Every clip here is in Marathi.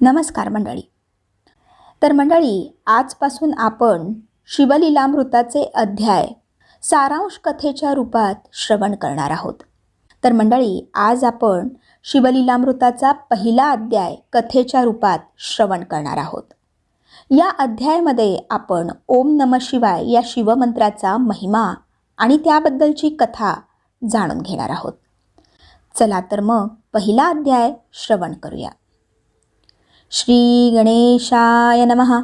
नमस्कार मंडळी. तर मंडळी, आजपासून आपण शिवलीलामृताचे अध्याय सारांश कथेच्या रूपात श्रवण करणार आहोत. तर मंडळी, आज आपण शिवलीलामृताचा पहिला अध्याय कथेच्या रूपात श्रवण करणार आहोत. या अध्यायामध्ये आपण ओम नमः शिवाय या शिवमंत्राचा महिमा आणि त्याबद्दलची कथा जाणून घेणार आहोत. चला तर मग पहिला अध्याय श्रवण करूया. श्री गणेशाय नमः.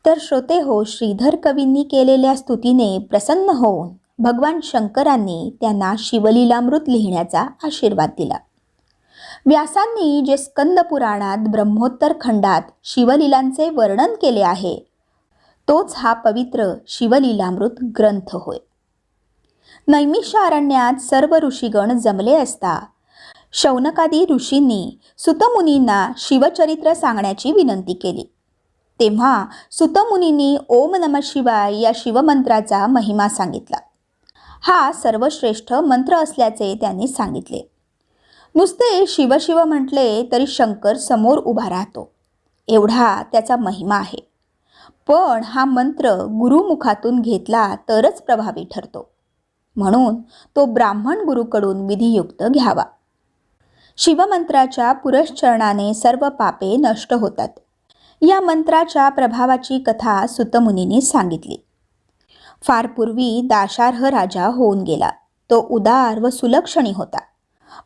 तर श्रोते हो, श्रीधर कवींनी केलेल्या स्तुतीने प्रसन्न होऊन भगवान शंकरांनी त्यांना शिवलीलामृत लिहिण्याचा आशीर्वाद दिला. व्यासांनी जे स्कंद पुराणात ब्रह्मोत्तर खंडात शिवलीलांचे वर्णन केले आहे, तोच हा पवित्र शिवलीलामृत ग्रंथ होय. नैमिषारण्यात सर्व ऋषीगण जमले असता शौनकादी ऋषींनी सुतमुनींना शिवचरित्र सांगण्याची विनंती केली. तेव्हा सुतमुनींनी ओम नमः शिवाय या शिवमंत्राचा महिमा सांगितला. हा सर्वश्रेष्ठ मंत्र असल्याचे त्यांनी सांगितले. नुसते शिवशिव म्हटले तरी शंकर समोर उभा राहतो, एवढा त्याचा महिमा आहे. पण हा मंत्र गुरुमुखातून घेतला तरच प्रभावी ठरतो, म्हणून तो ब्राह्मण गुरुकडून विधियुक्त घ्यावा. शिवमंत्राच्या पुरश्चरणाने सर्व पापे नष्ट होतात. या मंत्राच्या प्रभावाची कथा सुतमुनींनी सांगितली. फार पूर्वी दाशार्ह राजा होऊन गेला. तो उदार व सुलक्षणी होता,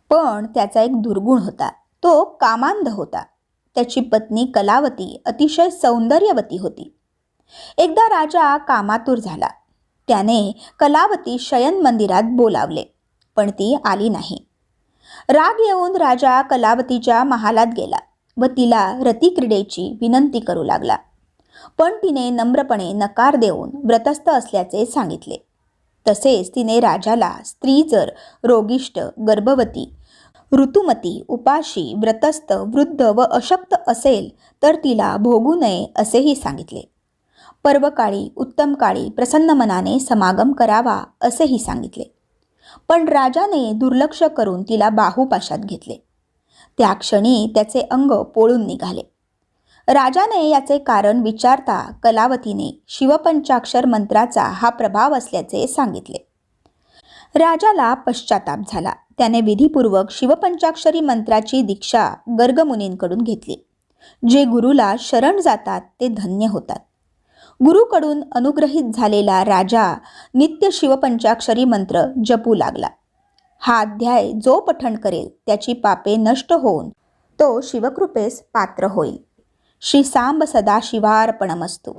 पण त्याचा एक दुर्गुण होता. तो कामांध होता. त्याची पत्नी कलावती अतिशय सौंदर्यवती होती. एकदा राजा कामातूर झाला. त्याने कलावती शयन मंदिरात बोलावले, पण ती आली नाही. राग येऊन राजा कलावतीच्या महालात गेला व तिला रतिक्रीडेची विनंती करू लागला. पण तिने नम्रपणे नकार देऊन व्रतस्थ असल्याचे सांगितले. तसेच तिने राजाला स्त्री जर रोगिष्ट, गर्भवती, ऋतुमती, उपाशी, व्रतस्थ, वृद्ध व अशक्त असेल तर तिला भोगू नये असेही सांगितले. पर्वकाळी, उत्तम काळी प्रसन्न मनाने समागम करावा असेही सांगितले. पण राजाने दुर्लक्ष करून तिला बाहुपाशात घेतले. त्या क्षणी त्याचे अंग पोळून निघाले. राजाने याचे कारण विचारता कलावतीने शिवपंचाक्षर मंत्राचा हा प्रभाव असल्याचे सांगितले. राजाला पश्चाताप झाला. त्याने विधिपूर्वक शिवपंचाक्षरी मंत्राची दीक्षा गर्गमुनींकडून घेतली. जे गुरुला शरण जातात ते धन्य होतात. गुरुकडून अनुग्रहित झालेला राजा नित्य शिवपंचाक्षरी मंत्र जपू लागला. हा अध्याय जो पठण करेल त्याची पापे नष्ट होऊन तो शिवकृपेस पात्र होईल. श्री सांब सदाशिवार्पणमस्तु.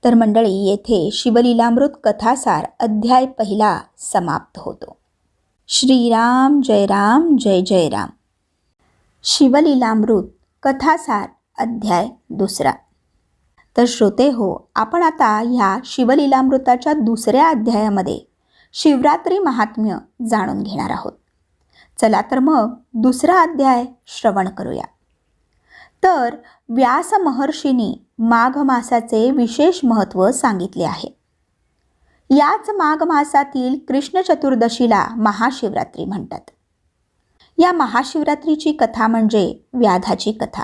तर मंडळी, येथे शिवलीलामृत कथासार अध्याय पहिला समाप्त होतो. श्रीराम जय राम जय जय राम. शिवलीलामृत कथासार अध्याय दुसरा. तर श्रोते हो, आपण आता ह्या शिवलीलामृताच्या दुसऱ्या अध्यायामध्ये शिवरात्री महात्म्य जाणून घेणार आहोत. चला तर मग दुसरा अध्याय श्रवण करूया. तर व्यास महर्षींनी माघ मासाचे विशेष महत्त्व सांगितले आहे. याच माघ मासातील कृष्ण चतुर्दशीला महाशिवरात्री म्हणतात. या महाशिवरात्रीची कथा म्हणजे व्याधाची कथा.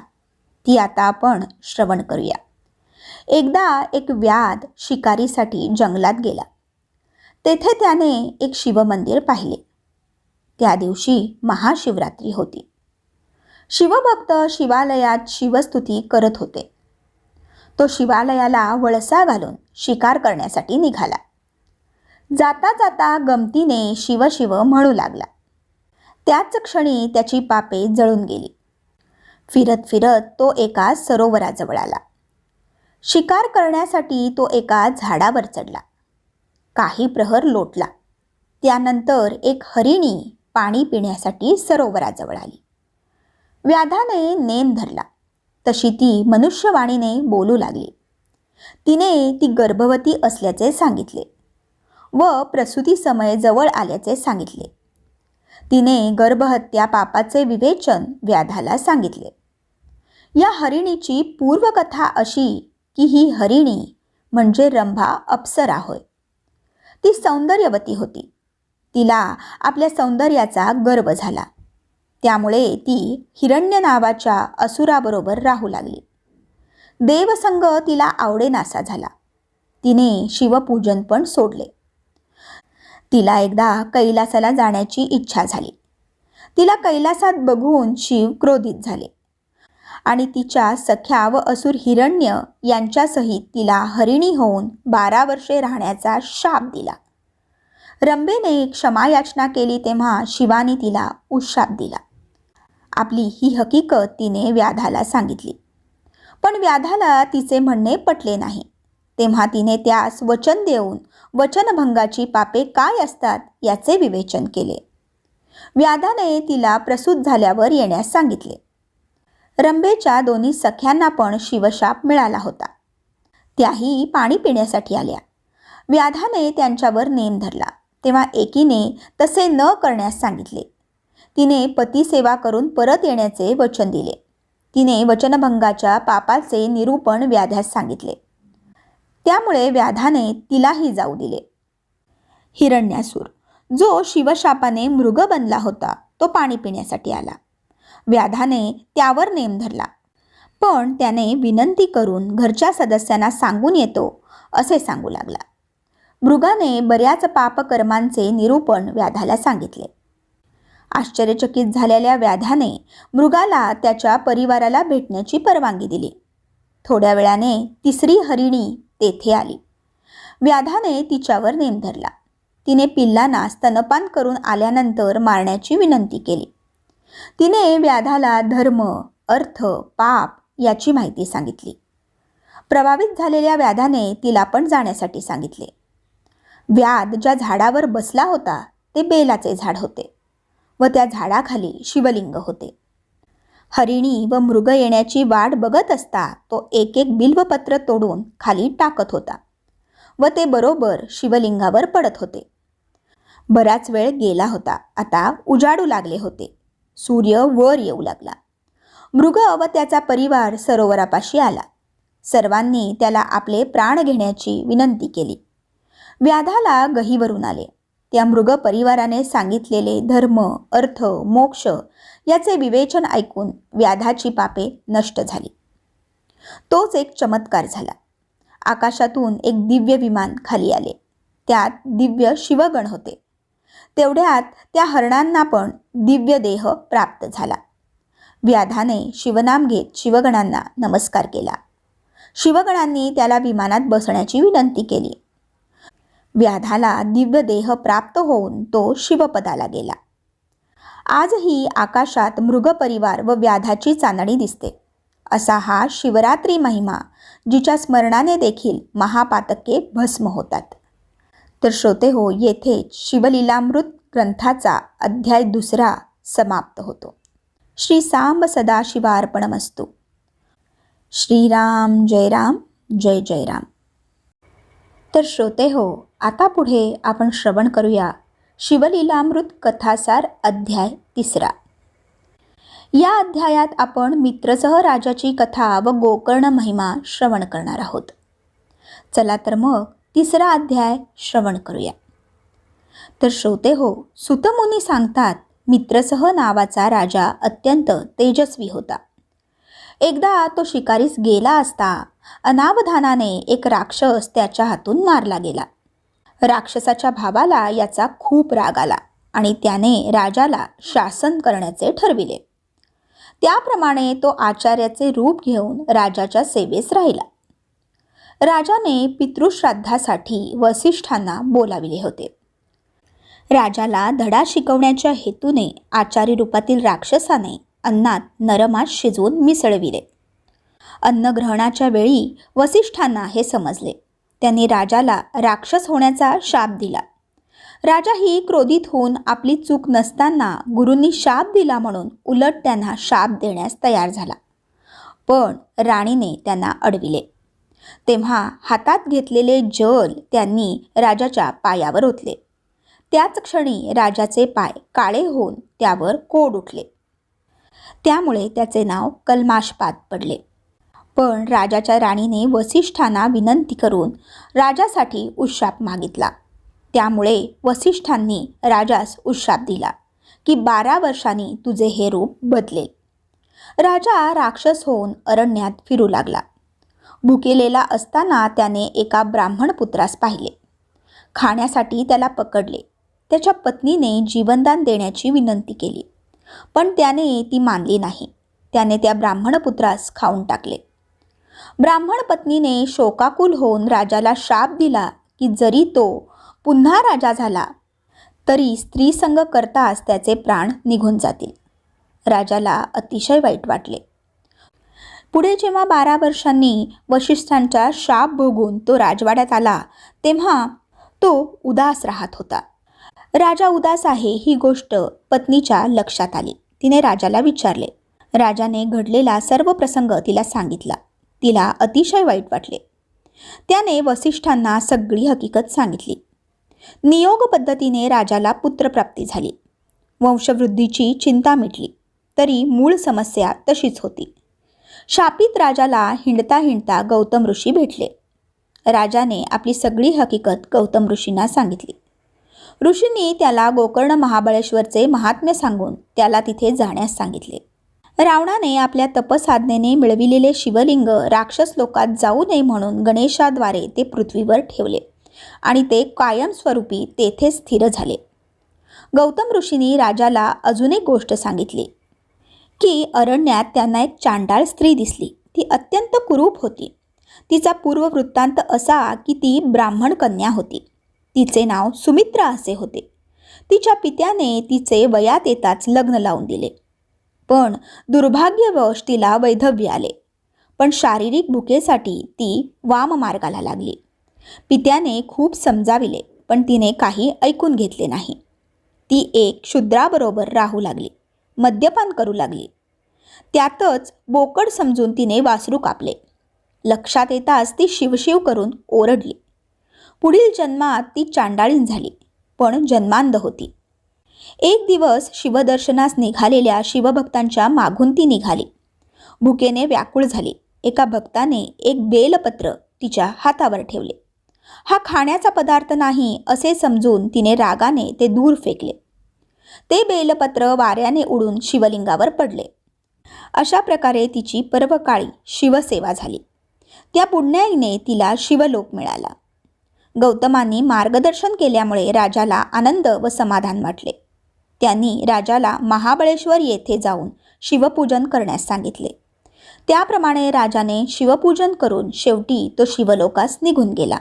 ती आता आपण श्रवण करूया. एकदा एक व्याध शिकारीसाठी जंगलात गेला. तेथे त्याने एक शिवमंदिर पाहिले. त्या दिवशी महाशिवरात्री होती. शिवभक्त शिवालयात शिवस्तुती करत होते. तो शिवालयाला वळसा घालून शिकार करण्यासाठी निघाला. जाता जाता गमतीने शिव शिव म्हणू लागला. त्याच क्षणी त्याची पापे जळून गेली. फिरत फिरत तो एका सरोवराजवळ आला. शिकार करण्यासाठी तो एका झाडावर चढला. काही प्रहर लोटला. त्यानंतर एक हरिणी पाणी पिण्यासाठी सरोवराजवळ आली. व्याधाने नेम धरला तशी ती मनुष्यवाणीने बोलू लागली. तिने ती गर्भवती असल्याचे सांगितले व प्रसूती समय जवळ आल्याचे सांगितले. तिने गर्भहत्या पापाचे विवेचन व्याधाला सांगितले. या हरिणीची पूर्वकथा अशी की ही हरिणी म्हणजे रंभा अप्सरा होय. ती सौंदर्यवती होती. तिला आपल्या सौंदर्याचा गर्व झाला. त्यामुळे ती हिरण्य नावाच्या असुराबरोबर राहू लागली. देवसंग तिला आवडेनासा झाला. तिने शिवपूजन पण सोडले. तिला एकदा कैलासाला जाण्याची इच्छा झाली. तिला कैलासात बघून शिव क्रोधित झाले आणि तिच्या सख्या व असुर हिरण्य यांच्यासहित तिला हरिणी होऊन 12 वर्षे राहण्याचा शाप दिला. रंभेने क्षमायाचना केली तेव्हा शिवाने तिला उशाप दिला. आपली ही हकीकत तिने व्याधाला सांगितली, पण व्याधाला तिचे म्हणणे पटले नाही. तेव्हा तिने त्यास वचन देऊन वचनभंगाची पापे काय असतात याचे विवेचन केले. व्याधाने तिला प्रसूत झाल्यावर येण्यास सांगितले. रंभेच्या दोन्ही सख्यांना पण शिवशाप मिळाला होता. त्याही पाणी पिण्यासाठी आल्या. व्याधाने त्यांच्यावर नेम धरला तेव्हा एकीने तसे न करण्यास सांगितले. तिने पतिसेवा करून परत येण्याचे वचन दिले. तिने वचनभंगाच्या पापाचे निरूपण व्याध्यास सांगितले. त्यामुळे व्याधाने तिलाही जाऊ दिले. हिरण्यासूर जो शिवशापाने मृग बनला होता तो पाणी पिण्यासाठी आला. व्याधाने त्यावर नेम धरला, पण त्याने विनंती करून घरच्या सदस्यांना सांगून येतो असे सांगू लागला. मृगाने बऱ्याच पापकर्मांचे निरूपण व्याधाला सांगितले. आश्चर्यचकित झालेल्या व्याधाने मृगाला त्याच्या परिवाराला भेटण्याची परवानगी दिली. थोड्या वेळाने तिसरी हरिणी तेथे आली. व्याधाने तिच्यावर नेम धरला. तिने पिल्लांना स्तनपान करून आल्यानंतर मारण्याची विनंती केली. तिने व्याधाला धर्म, अर्थ, पाप याची माहिती सांगितली. प्रभावित झालेल्या व्याधाने तिला पण जाण्यासाठी सांगितले. व्याध ज्या झाडावर बसला होता ते बेलाचे झाड होते व त्या झाडाखाली शिवलिंग होते. हरिणी व मृग येण्याची वाट बघत असता तो एक एक बिल्वपत्र तोडून खाली टाकत होता व ते बरोबर शिवलिंगावर पडत होते. बराच वेळ गेला होता. आता उजाडू लागले होते. सूर्य वर येऊ लागला. मृग व त्याचा परिवार सरोवरापाशी आला. सर्वांनी त्याला आपले प्राण घेण्याची विनंती केली. व्याधाला गहीवरून आले. त्या मृग परिवाराने सांगितलेले धर्म, अर्थ, मोक्ष याचे विवेचन ऐकून व्याधाची पापे नष्ट झाली. तोच एक चमत्कार झाला. आकाशातून एक दिव्य विमान खाली आले. त्यात दिव्य शिवगण होते. तेवढ्यात त्या हरणांना पण दिव्य देह प्राप्त झाला. व्याधाने शिवनाम घेत शिवगणांना नमस्कार केला. शिवगणांनी त्याला विमानात बसण्याची विनंती केली. व्याधाला दिव्य देह प्राप्त होऊन तो शिवपदाला गेला. आजही आकाशात मृग परिवार व व्याधाची चांदणी दिसते. असा हा शिवरात्री महिमा, जिच्या स्मरणाने देखील महापातके भस्म होतात. तर श्रोते हो, येथे शिवलीलामृत ग्रंथाचा अध्याय 2 समाप्त होतो. श्री सांब सदाशिवार्पणमस्तु. श्रीराम जय राम, जय जय राम. तर श्रोते हो, आता पुढे आपण श्रवण करूया शिवलीलामृत कथासार अध्याय 3. या अध्यायात आपण मित्रसह राजाची कथा व गोकर्ण महिमा श्रवण करणार आहोत. चला तर मग 3 अध्याय श्रवण करूया. तर श्रोते हो, सुतमुनी सांगतात, मित्रसह नावाचा राजा अत्यंत तेजस्वी होता. एकदा तो शिकारीस गेला असता अनावधानाने एक राक्षस त्याच्या हातून मारला गेला. राक्षसाच्या भावाला याचा खूप राग आला आणि त्याने राजाला शासन करण्याचे ठरविले. त्याप्रमाणे तो आचार्याचे रूप घेऊन राजाच्या सेवेस राहिला. राजाने पितृश्राद्धासाठी वसिष्ठांना बोलाविले होते. राजाला धडा शिकवण्याच्या हेतूने आचारी रूपातील राक्षसाने अन्नात नरमास शिजवून मिसळविले. अन्नग्रहणाच्या वेळी वसिष्ठांना हे समजले. त्यांनी राजाला राक्षस होण्याचा शाप दिला. राजाही क्रोधित होऊन आपली चूक नसताना गुरूंनी शाप दिला म्हणून उलट त्यांना शाप देण्यास तयार झाला. पण राणीने त्यांना अडविले. तेव्हा हातात घेतलेले जल त्यांनी राजाच्या पायावर ओतले. त्याच क्षणी राजाचे पाय काळे होऊन त्यावर कोड उठले. त्यामुळे त्याचे नाव कल्माशपात पडले. पण राजाच्या राणीने वसिष्ठांना विनंती करून राजासाठी उशाप मागितला. त्यामुळे वसिष्ठांनी राजास उशाप दिला की 12 वर्षांनी तुझे हे रूप बदलेल. राजा राक्षस होऊन अरण्यात फिरू लागला. भुकेलेला असताना त्याने एका ब्राह्मण पुत्रास पाहिले. खाण्यासाठी त्याला पकडले. त्याच्या पत्नीने जीवनदान देण्याची विनंती केली, पण त्याने ती मानली नाही. त्याने त्या ब्राह्मण पुत्रास खाऊन टाकले. ब्राह्मण पत्नीने शोकाकुल होऊन राजाला शाप दिला की जरी तो पुन्हा राजा झाला तरी स्त्री संग करताच त्याचे प्राण निघून जातील. राजाला अतिशय वाईट वाटले. पुढे जेव्हा 12 वर्षांनी वशिष्ठांचा शाप भोगून तो राजवाड्यात आला तेव्हा तो उदास राहत होता. राजा उदास आहे ही गोष्ट पत्नीच्या लक्षात आली. तिने राजाला विचारले. राजाने घडलेला सर्व प्रसंग तिला सांगितला. तिला अतिशय वाईट वाटले. त्याने वसिष्ठांना सगळी हकीकत सांगितली. नियोग पद्धतीने राजाला पुत्रप्राप्ती झाली. वंशवृद्धीची चिंता मिटली, तरी मूळ समस्या तशीच होती. शापित राजाला हिंडता हिंडता गौतम ऋषी भेटले. राजाने आपली सगळी हकीकत गौतम ऋषींना सांगितली. ऋषींनी त्याला गोकर्ण महाबळेश्वरचे महात्म्य सांगून त्याला तिथे जाण्यास सांगितले. रावणाने आपल्या तपसाधनेने मिळविलेले शिवलिंग राक्षस लोकात जाऊ नये म्हणून गणेशाद्वारे ते पृथ्वीवर ठेवले आणि ते कायमस्वरूपी तेथे स्थिर झाले. गौतम ऋषींनी राजाला अजून एक गोष्ट सांगितली की अरण्यात त्यांना एक चांडाळ स्त्री दिसली. ती अत्यंत कुरूप होती. तिचा पूर्ववृत्तांत असा की ती ब्राह्मण कन्या होती. तिचे नाव सुमित्रा असे होते. तिच्या पित्याने तिचे वयात येताच लग्न लावून दिले, पण दुर्भाग्यवश तिला वैधव्य आले. पण शारीरिक भुकेसाठी ती वाममार्गाला लागली. पित्याने खूप समजाविले, पण तिने काही ऐकून घेतले नाही. ती एक शूद्राबरोबर राहू लागली, मद्यपान करू लागली. त्यातच बोकड समजून तिने वासरू कापले. लक्षात येताच ती शिवशिव करून ओरडली. पुढील जन्मात ती चांडाळीन झाली, पण जन्मांध होती. एक दिवस शिवदर्शनास निघालेल्या शिवभक्तांच्या मागून ती निघाली. भुकेने व्याकुळ झाली. एका भक्ताने एक बेलपत्र तिच्या हातावर ठेवले. हा खाण्याचा पदार्थ नाही असे समजून तिने रागाने ते दूर फेकले. ते बेलपत्र वाऱ्याने उडून शिवलिंगावर पडले. अशा प्रकारे तिची पर्वकाळी शिवसेवा झाली. त्या पुण्याईने तिला शिवलोक मिळाला. गौतमांनी मार्गदर्शन केल्यामुळे राजाला आनंद व समाधान वाटले. त्यांनी राजाला महाबळेश्वर येथे जाऊन शिवपूजन करण्यास सांगितले. त्याप्रमाणे राजाने शिवपूजन करून शेवटी तो शिवलोकास निघून गेला.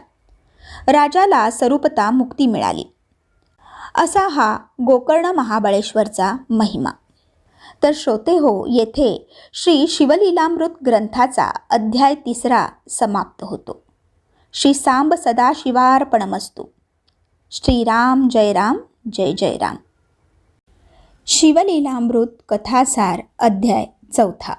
राजाला स्वरूपता मुक्ती मिळाली. असा हा गोकर्ण महाबळेश्वरचा महिमा. तर श्रोते हो, येथे श्री शिवलीलामृत ग्रंथाचा अध्याय 3 समाप्त होतो. श्री सांब सदाशिवार्पणमस्तु. श्रीराम जय राम, जय जय राम. शिवलीलामृत कथासार अध्याय 4.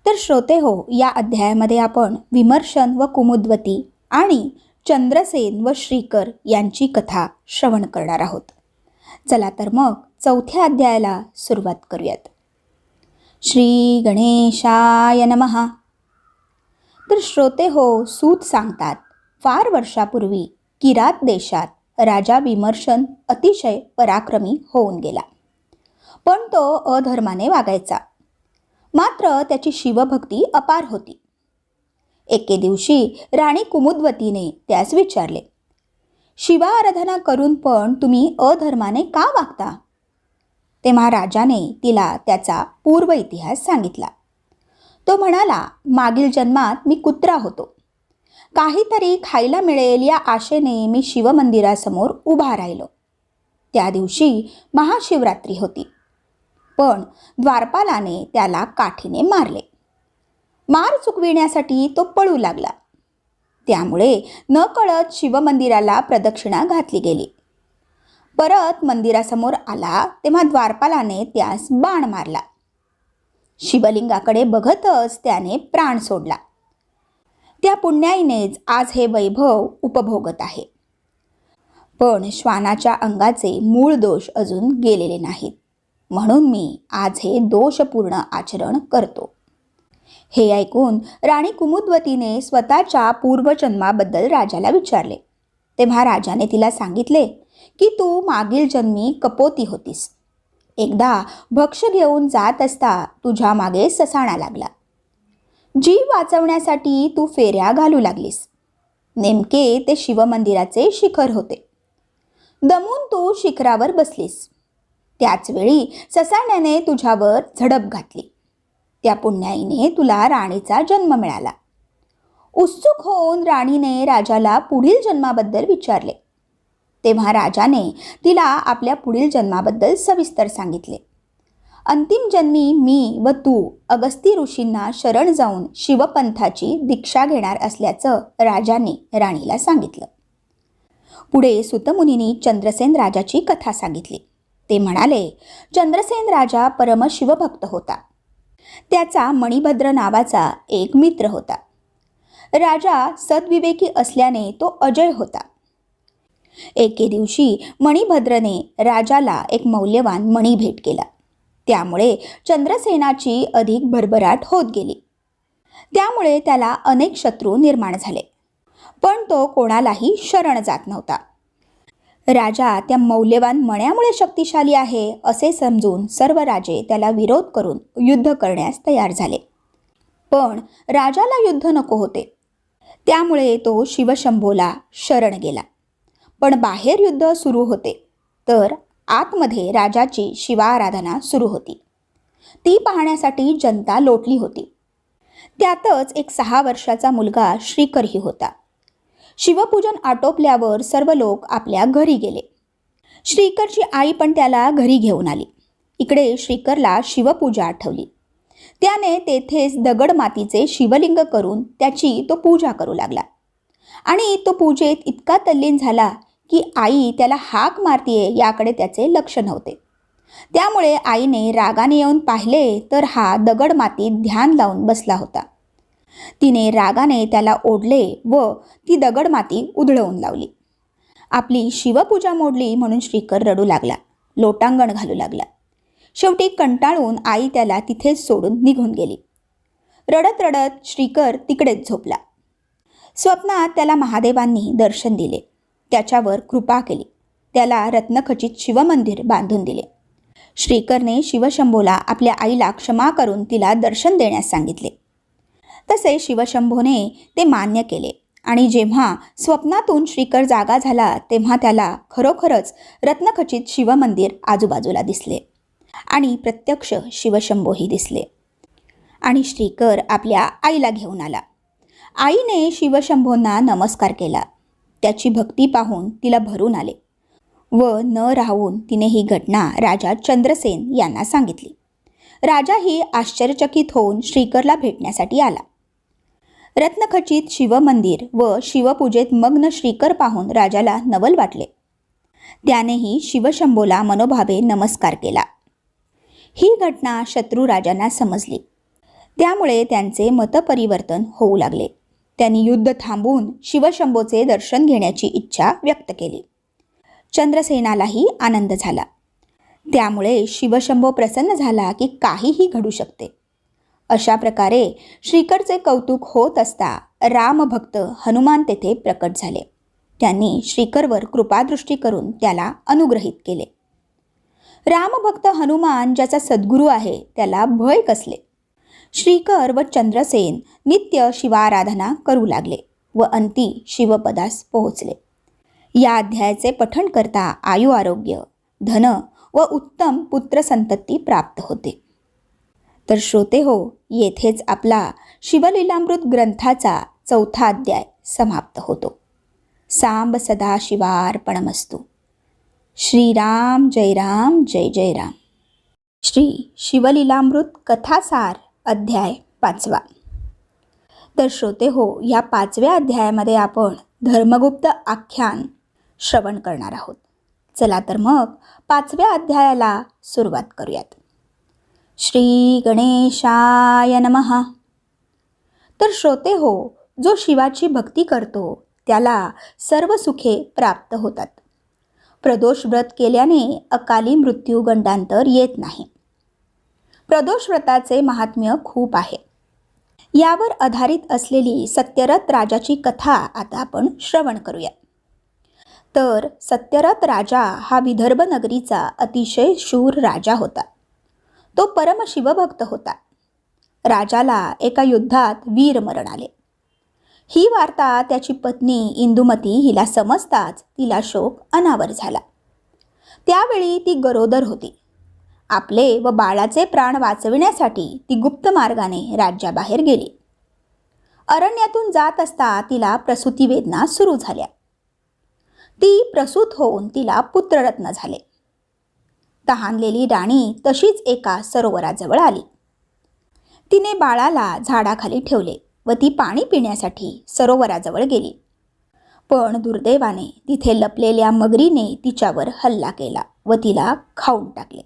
तर श्रोते हो, या अध्यायामध्ये आपण विमर्शन व कुमुद्वती आणि चंद्रसेन व श्रीकर यांची कथा श्रवण करणार आहोत. चला तर मग 4थ्या अध्यायाला सुरुवात करूयात. श्री गणेशाय नमः. तर श्रोते हो, सूत सांगतात, फार वर्षापूर्वी किरात देशात राजा विमर्शन अतिशय पराक्रमी होऊन गेला. पण तो अधर्माने वागायचा. मात्र त्याची शिवभक्ती अपार होती. एके दिवशी राणी कुमुद्वतीने त्यास विचारले, शिवाराधना करून पण तुम्ही अधर्माने का वागता? तेव्हा राजाने तिला त्याचा पूर्व इतिहास सांगितला. तो म्हणाला, मागील जन्मात मी कुत्रा होतो. काहीतरी खायला मिळेल या आशेने मी शिवमंदिरासमोर उभा राहिलो. त्या दिवशी महाशिवरात्री होती, पण द्वारपालाने त्याला काठीने मारले. मार चुकविण्यासाठी तो पळू लागला. त्यामुळे नकळत शिवमंदिराला प्रदक्षिणा घातली गेली. परत मंदिरासमोर आला तेव्हा द्वारपालाने त्यास बाण मारला. शिवलिंगाकडे बघतच त्याने प्राण सोडला. त्या पुण्याईनेच आज हे वैभव उपभोगत आहे. पण श्वानाच्या अंगाचे मूळ दोष अजून गेलेले नाहीत, म्हणून मी आज हे दोषपूर्ण आचरण करतो. हे ऐकून राणी कुमुद्वतीने स्वतःच्या पूर्वजन्माबद्दल राजाला विचारले. तेव्हा राजाने तिला सांगितले की तू मागील जन्मी कपोती होतीस. एकदा भक्ष घेऊन जात असता तुझ्या मागे ससाणा लागला. जीव वाचवण्यासाठी तू फेऱ्या घालू लागलीस. नेमके ते शिवमंदिराचे शिखर होते. दमून तू शिखरावर बसलीस. त्याच वेळी ससाण्याने तुझ्यावर झडप घातली. त्या पुण्याईने तुला राणीचा जन्म मिळाला. उत्सुक होऊन राणीने राजाला पुढील जन्माबद्दल विचारले. तेव्हा राजाने तिला आपल्या पुढील जन्माबद्दल सविस्तर सांगितले. अंतिम जन्मी मी व तू अगस्ती ऋषींना शरण जाऊन शिवपंथाची दीक्षा घेणार असल्याचं राजाने राणीला सांगितलं. पुढे सुतमुनींनी चंद्रसेन राजाची कथा सांगितली. ते म्हणाले, चंद्रसेन राजा परमशिवभक्त होता. त्याचा मणिभद्र नावाचा एक मित्र होता. राजा सद्विवेकी असल्याने तो अजय होता. एके दिवशी मणिभद्रने राजाला एक मौल्यवान मणी भेट केला. त्यामुळे चंद्रसेनाची अधिक भरभराट होत गेली. त्यामुळे त्याला अनेक शत्रू निर्माण झाले, पण तो कोणालाही शरण जात नव्हता. राजा त्या मौल्यवान मण्यामुळे शक्तिशाली आहे असे समजून सर्व राजे त्याला विरोध करून युद्ध करण्यास तयार झाले. पण राजाला युद्ध नको होते. त्यामुळे तो शिवशंभोला शरण गेला. पण बाहेर युद्ध सुरू होते, तर आतमध्ये राजाची शिवाराधना सुरू होती. ती पाहण्यासाठी जनता लोटली होती. त्यातच एक 6 वर्षाचा मुलगा श्रीकरही होता. शिवपूजन आटोपल्यावर सर्व लोक आपल्या घरी गेले. श्रीकरची आई पण त्याला घरी घेऊन आली. इकडे श्रीकरला शिवपूजा आठवली. त्याने तेथेच दगड मातीचे शिवलिंग करून त्याची तो पूजा करू लागला. आणि तो पूजेत इतका तल्लीन झाला की आई त्याला हाक मारतीये याकडे त्याचे लक्ष नव्हते. त्यामुळे आईने रागाने येऊन पाहिले तर हा दगड मातीत ध्यान लावून बसला होता. तिने रागाने त्याला ओढले व ती दगड माती उधळवून लावली. आपली शिवपूजा मोडली म्हणून श्रीकर रडू लागला, लोटांगण घालू लागला. शेवटी कंटाळून आई त्याला तिथेच सोडून निघून गेली. रडत रडत श्रीकर तिकडेच झोपला. स्वप्नात त्याला महादेवांनी दर्शन दिले. त्याच्यावर कृपा केली. त्याला रत्नखचित शिवमंदिर बांधून दिले. श्रीकरने शिवशंभोला आपल्या आईला क्षमा करून तिला दर्शन देण्यास सांगितले. तसे शिवशंभोने ते मान्य केले आणि जेव्हा स्वप्नातून श्रीकर जागा झाला तेव्हा त्याला खरोखरच रत्नखचित शिवमंदिर आजूबाजूला दिसले आणि प्रत्यक्ष शिवशंभोही दिसले. आणि श्रीकर आपल्या आईला घेऊन आला. आईने शिवशंभोंना नमस्कार केला. त्याची भक्ती पाहून तिला भरून आले व न राहून तिने ही घटना राजा चंद्रसेन यांना सांगितली. राजाही आश्चर्यचकित होऊन श्रीकरला भेटण्यासाठी आला. रत्नखचित शिवमंदिर व शिवपूजेत मग्न श्रीकर पाहून राजाला नवल वाटले. त्यानेही शिवशंभोला मनोभावे नमस्कार केला. ही घटना शत्रू राजांना समजली. त्यामुळे त्यांचे मतपरिवर्तन होऊ लागले. त्यांनी युद्ध थांबवून शिवशंभोचे दर्शन घेण्याची इच्छा व्यक्त केली. चंद्रसेनालाही आनंद झाला. त्यामुळे शिवशंभो प्रसन्न झाला की काहीही घडू शकते. अशा प्रकारे श्रीकरचे कौतुक होत असता रामभक्त हनुमान तेथे प्रकट झाले. त्यांनी श्रीकरवर कृपादृष्टी करून त्याला अनुग्रहित केले. रामभक्त हनुमान ज्याचा सद्गुरू आहे त्याला भय कसले. श्रीकर व चंद्रसेन नित्य शिवाराधना करू लागले व अंती शिवपदास पोहोचले. या अध्यायाचे पठण करता आयु आरोग्य धन व उत्तम पुत्रसंतती प्राप्त होते. तर श्रोते हो, येथेच आपला शिवलीलामृत ग्रंथाचा 4था अध्याय समाप्त होतो. सांब सदा शिवार्पणमस्तु. श्रीराम जय राम जय जय राम. श्री शिवलीलामृत कथासार अध्याय 5. तर श्रोते हो, या 5व्या अध्यायामध्ये आपण धर्मगुप्त आख्यान श्रवण करणार आहोत. चला तर मग 5व्या अध्यायाला सुरुवात करूयात. श्री गणेशाय नमः. तर श्रोते हो, जो शिवाची भक्ती करतो त्याला सर्व सुखे प्राप्त होतात. प्रदोष व्रत केल्याने अकाली मृत्यू गंडांतर येत नाही. प्रदोष व्रताचे महात्म्य खूप आहे. यावर आधारित असलेली सत्यरथ राजाची कथा आता आपण श्रवण करूया. तर सत्यरथ राजा हा विदर्भ नगरीचा अतिशय शूर राजा होता. तो परम शिवभक्त होता. राजाला एका युद्धात वीरमरण आले. ही वार्ता त्याची पत्नी इंदुमती हिला समजताच तिला शोक अनावर झाला. त्यावेळी ती गरोदर होती. आपले व बाळाचे प्राण वाचविण्यासाठी ती गुप्त मार्गाने राज्याबाहेर गेली. अरण्यातून जात असता तिला प्रसूती वेदना सुरू झाल्या. ती प्रसूत होऊन तिला पुत्ररत्न झाले. तहानलेली राणी तशीच एका सरोवराजवळ आली. तिने बाळाला झाडाखाली ठेवले व ती पाणी पिण्यासाठी सरोवराजवळ गेली. पण दुर्दैवाने तिथे लपलेल्या मगरीने तिच्यावर हल्ला केला व तिला खाऊन टाकले.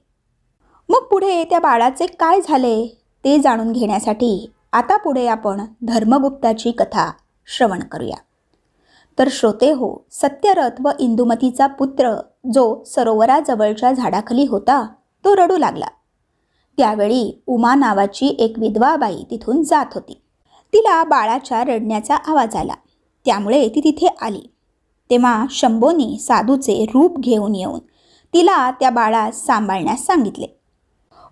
मग पुढे त्या बाळाचे काय झाले ते जाणून घेण्यासाठी आता पुढे आपण धर्मगुप्ताची कथा श्रवण करूया. तर श्रोते हो, सत्यरथ व इंदुमतीचा पुत्र जो सरोवराजवळच्या झाडाखाली होता तो रडू लागला. त्यावेळी उमा नावाची एक विधवा बाई तिथून जात होती. तिला बाळाच्या रडण्याचा आवाज आला, त्यामुळे ती तिथे आली. तेव्हा शंभोनी साधूचे रूप घेऊन येऊन तिला त्या बाळास सांभाळण्यास सांगितले.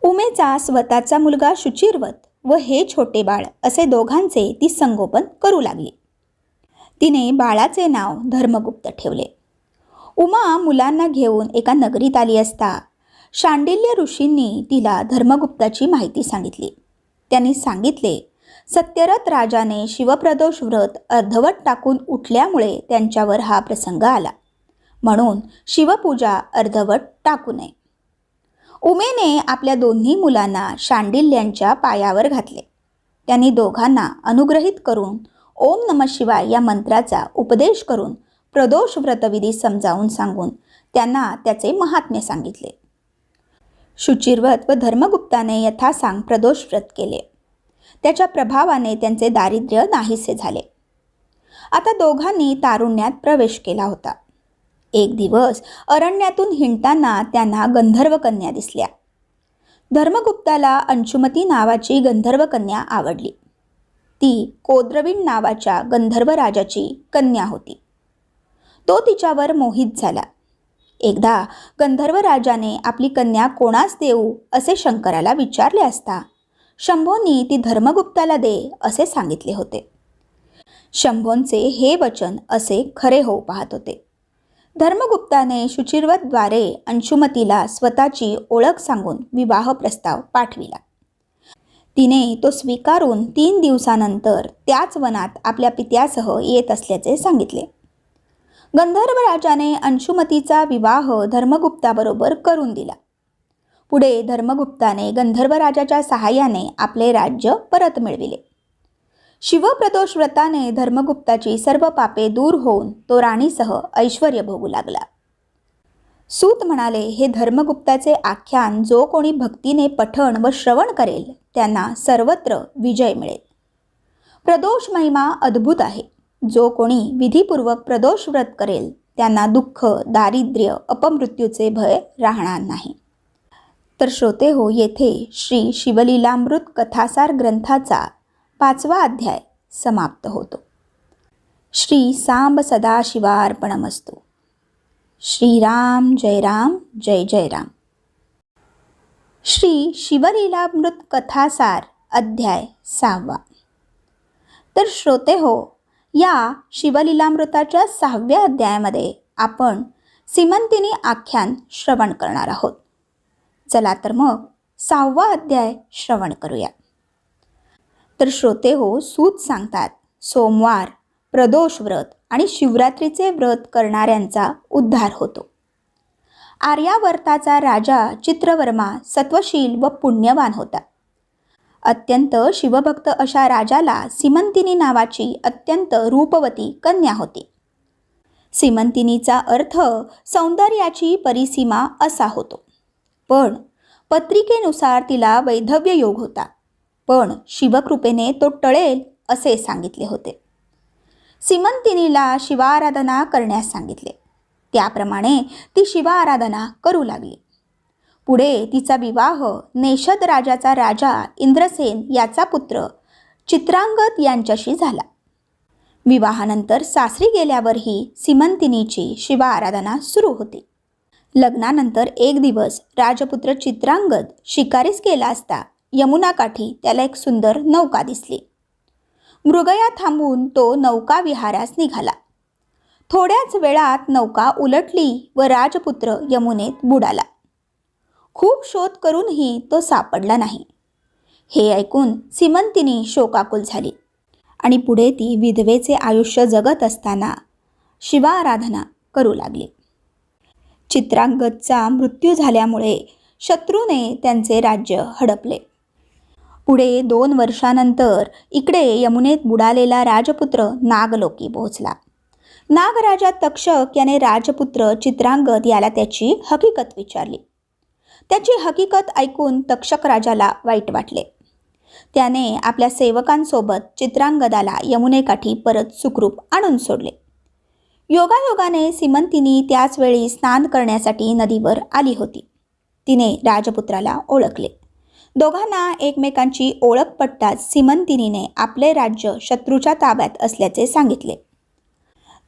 उमेचा स्वतःचा मुलगा शुचिर्वत व हे छोटे बाळ असे दोघांचे ती संगोपन करू लागली. तिने बाळाचे नाव धर्मगुप्त ठेवले. उमा मुलांना घेऊन एका नगरीत आली असता शांडिल्य ऋषींनी तिला धर्मगुप्ताची माहिती सांगितली. त्यांनी सांगितले, सत्यरथ राजाने शिवप्रदोष व्रत अर्धवट टाकून उठल्यामुळे त्यांच्यावर हा प्रसंग आला, म्हणून शिवपूजा अर्धवट टाकू नये. उमेने आपल्या दोन्ही मुलांना शांडिल्यांच्या पायावर घातले. त्यांनी दोघांना अनुग्रहित करून ओम नमः शिवाय या मंत्राचा उपदेश करून प्रदोष व्रतविधी समजावून सांगून त्यांना त्याचे महात्म्य सांगितले. शुचिर्वत व धर्मगुप्ताने यथासांग प्रदोष व्रत केले. त्याच्या प्रभावाने त्यांचे दारिद्र्य नाहीसे झाले. आता दोघांनी तारुण्यात प्रवेश केला होता. एक दिवस अरण्यातून हिंडताना त्यांना गंधर्व कन्या दिसल्या. धर्मगुप्ताला अंशुमती नावाची गंधर्व कन्या आवडली. ती कोद्रविण नावाच्या गंधर्व राजाची कन्या होती. तो तिच्यावर मोहित झाला. एकदा गंधर्व राजाने आपली कन्या कोणास देऊ असे शंकराला विचारले असता शंभोनी ती धर्मगुप्ताला दे असे सांगितले होते. शंभोंचे हे वचन असे खरे होऊ पाहत होते. धर्मगुप्ताने शुचिर्वतद्वारे अंशुमतीला स्वतःची ओळख सांगून विवाह प्रस्ताव पाठविला. तिने तो स्वीकारून 3 दिवसानंतर त्याच वनात आपल्या पित्यासह येत असल्याचे सांगितले. गंधर्व राजाने अंशुमतीचा विवाह धर्मगुप्ताबरोबर करून दिला. पुढे धर्मगुप्ताने गंधर्व राजाच्या सहाय्याने आपले राज्य परत मिळविले. शिवप्रदोष व्रताने धर्मगुप्ताची सर्व पापे दूर होऊन तो राणीसह ऐश्वर्य भोगू लागला. सूत म्हणाले, हे धर्मगुप्ताचे आख्यान जो कोणी भक्तीने पठण व श्रवण करेल त्यांना सर्वत्र विजय मिळेल. प्रदोष महिमा अद्भुत आहे. जो कोणी विधीपूर्वक प्रदोष व्रत करेल त्यांना दुःख, दारिद्र्य, अपमृत्यूचे भय राहणार नाही. तर श्रोते हो, येथे श्री शिवलीलामृत कथासार ग्रंथाचा 5वा अध्याय समाप्त होतो. श्री सांब सदाशिवार्पणमस्तु. श्रीराम जय राम, जय जय राम. श्री शिवलीलामृत कथासार अध्याय 6वा. तर श्रोते हो, या शिवलीलामृताच्या 6व्या अध्यायामध्ये आपण सीमंतिनी आख्यान श्रवण करणार आहोत. चला तर मग 6वा अध्याय श्रवण करूया. तर श्रोते हो, सूत सांगतात, सोमवार, प्रदोष व्रत आणि शिवरात्रीचे व्रत करणाऱ्यांचा उद्धार होतो. आर्यावर्ताचा राजा चित्रवर्मा सत्वशील व पुण्यवान होता. अत्यंत शिवभक्त अशा राजाला सीमंतिनी नावाची अत्यंत रूपवती कन्या होती. सीमंतिनीचा अर्थ सौंदर्याची परिसीमा असा होतो. पण पत्रिकेनुसार तिला वैधव्य योग होता, पण शिवकृपेने तो टळेल असे सांगितले होते. सीमंतिनीला शिवाराधना करण्यास सांगितले. त्याप्रमाणे ती शिवाराधना करू लागली. पुढे तिचा विवाह नेषद राजाचा राजा इंद्रसेन याचा पुत्र चित्रांगद यांच्याशी झाला. विवाहानंतर सासरी गेल्यावरही सीमंतिनीची शिव आराधना सुरू होती. लग्नानंतर एक दिवस राजपुत्र चित्रांगद शिकारीस गेला असता यमुनाकाठी त्याला एक सुंदर नौका दिसली. मृगया थांबून तो नौका विहारास निघाला. थोड्याच वेळात नौका उलटली व राजपुत्र यमुनेत बुडाला. खूप शोध करूनही तो सापडला नाही. हे ऐकून सीमंतिनी शोकाकुल झाली आणि पुढे ती विधवेचे आयुष्य जगत असताना शिवाराधना करू लागली. चित्रांगदचा मृत्यू झाल्यामुळे शत्रूने त्यांचे राज्य हडपले. पुढे 2 वर्षानंतर इकडे यमुनेत बुडालेला राजपुत्र नागलोकी पोहोचला. नागराजा तक्षक याने राजपुत्र चित्रांगद याला त्याची हकीकत विचारली. त्याची हकीकत ऐकून तक्षक राजाला वाईट वाटले. त्याने आपल्या सेवकांसोबत चित्रांगदाला यमुनेकाठी परत सुखरूप आणून सोडले. योगायोगाने सीमंतिनी त्याच वेळी स्नान करण्यासाठी नदीवर आली होती. तिने राजपुत्राला ओळखले. दोघांना एकमेकांची ओळख पटताच सीमंतिनीने आपले राज्य शत्रूच्या ताब्यात असल्याचे सांगितले.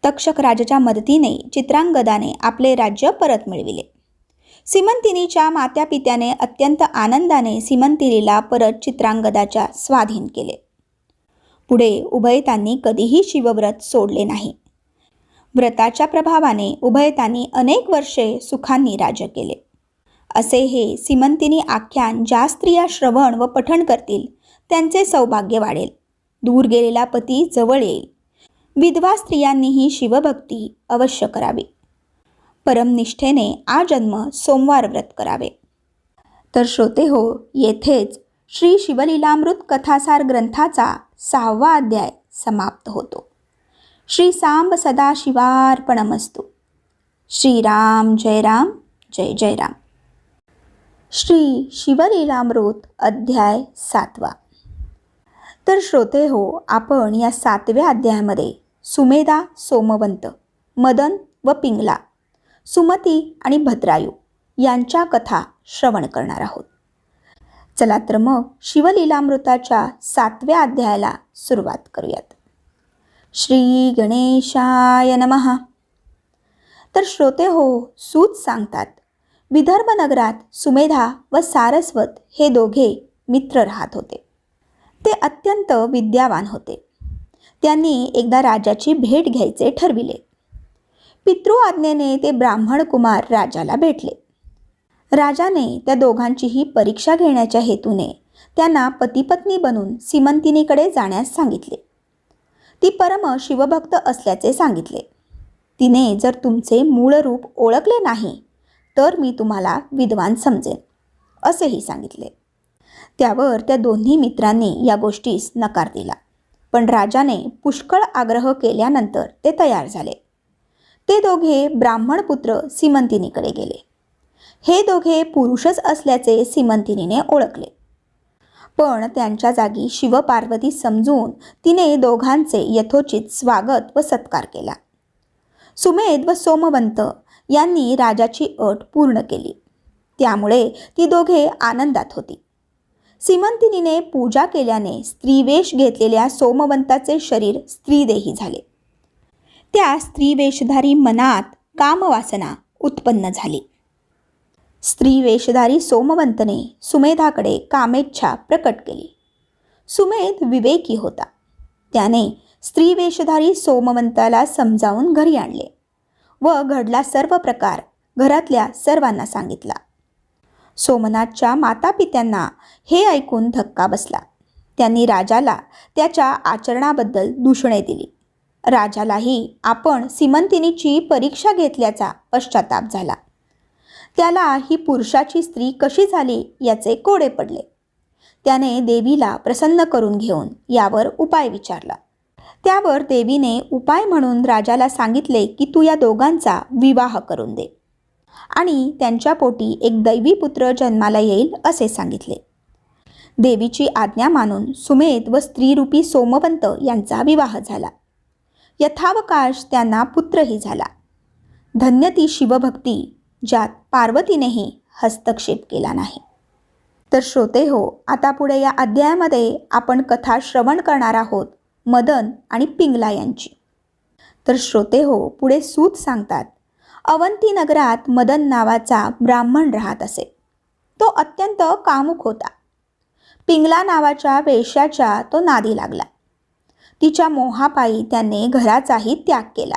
तक्षक राजाच्या मदतीने चित्रांगदाने आपले राज्य परत मिळविले. सीमंतिनीच्या मात्यापित्याने अत्यंत आनंदाने सीमंतिनीला परत चित्रांगदाच्या स्वाधीन केले. पुढे उभयतांनी कधीही शिवव्रत सोडले नाही. व्रताच्या प्रभावाने उभयतांनी अनेक वर्षे सुखांनी राज्य केले. असे हे सीमंतिनी आख्यान ज्या स्त्रिया श्रवण व पठण करतील त्यांचे सौभाग्य वाढेल. दूर गेलेला पती जवळ येईल. विधवा स्त्रियांनीही शिवभक्ती अवश्य करावी. परमनिष्ठेने आजन्म सोमवार व्रत करावे. तर श्रोते हो, येथेच श्री शिवलीलामृत कथासार ग्रंथाचा 6वा अध्याय समाप्त होतो. श्री सांब सदाशिवार्पणमस्तु. श्रीराम जय राम जय जय राम. श्री शिवलीलामृत अध्याय 7वा. तर श्रोते हो, आपण या 7व्या अध्यायामध्ये सुमेधा, सोमवंत, मदन व पिंगला, सुमती आणि भद्रायू यांच्या कथा श्रवण करणार आहोत. चला तर मग शिवलीलामृताच्या 7व्या अध्यायाला सुरुवात करूयात. श्री गणेशाय नमः. तर श्रोते हो, सूत सांगतात विदर्भ नगरात सुमेधा व सारस्वत हे दोघे मित्र राहत होते. ते अत्यंत विद्यावान होते. त्यांनी एकदा राजाची भेट घ्यायचे ठरविले. पितृ आज्ञेने ते ब्राह्मण कुमार राजाला भेटले. राजाने त्या दोघांचीही परीक्षा घेण्याच्या हेतूने त्यांना पतिपत्नी बनून सीमंतिनीकडे जाण्यास सांगितले. ती परम शिवभक्त असल्याचे सांगितले. तिने जर तुमचे मूळ रूप ओळखले नाही तर मी तुम्हाला विद्वान समजेन असेही सांगितले. त्यावर त्या दोन्ही मित्रांनी या गोष्टीस नकार दिला. पण राजाने पुष्कळ आग्रह केल्यानंतर ते तयार झाले. ते दोघे ब्राह्मण पुत्र सीमंतिनीकडे गेले. हे दोघे पुरुषच असल्याचे सीमंतिनीने ओळखले. पण त्यांच्या जागी शिवपार्वती समजून तिने दोघांचे यथोचित स्वागत व सत्कार केला. सुमेध व सोमवंत यांनी राजाची अट पूर्ण केली. त्यामुळे ती दोघे आनंदात होती. सीमंतिनीने पूजा केल्याने स्त्रीवेश घेतलेल्या सोमवंताचे शरीर स्त्रीदेही झाले. त्या स्त्रीवेशधारी मनात कामवासना उत्पन्न झाली. स्त्रीवेशधारी सोमवंतने सुमेधाकडे कामेच्छा प्रकट केली. सुमेध विवेकी होता. त्याने स्त्रीवेशधारी सोमवंताला समजावून घरी आणले व घडला सर्व प्रकार घरातल्या सर्वांना सांगितला. सोमनाथच्या मातापित्यांना हे ऐकून धक्का बसला. त्यांनी राजाला त्याच्या आचरणाबद्दल दूषणे दिली. राजालाही आपण सीमंतिनीची परीक्षा घेतल्याचा पश्चाताप झाला. त्याला ही पुरुषाची स्त्री कशी झाली याचे कोडे पडले. त्याने देवीला प्रसन्न करून घेऊन यावर उपाय विचारला. त्यावर देवीने उपाय म्हणून राजाला सांगितले की तू या दोघांचा विवाह करून दे आणि त्यांच्या पोटी एक दैवी पुत्र जन्माला येईल असे सांगितले. देवीची आज्ञा मानून सुमेध व स्त्रीरूपी सोमवंत यांचा विवाह झाला. यथावकाश त्यांना पुत्रही झाला. धन्य ती शिवभक्ती ज्यात पार्वतीनेही हस्तक्षेप केला नाही. तर श्रोते हो, आता पुढे या अध्यायामध्ये आपण कथा श्रवण करणार आहोत मदन आणि पिंगला यांची. तर श्रोते हो, पुढे सूत सांगतात, अवंती नगरात मदन नावाचा ब्राह्मण राहत असे. तो अत्यंत कामुक होता. पिंगला नावाच्या वेश्याच्या तो नादी लागला. तिच्या मोहापायी त्याने घराचाही त्याग केला.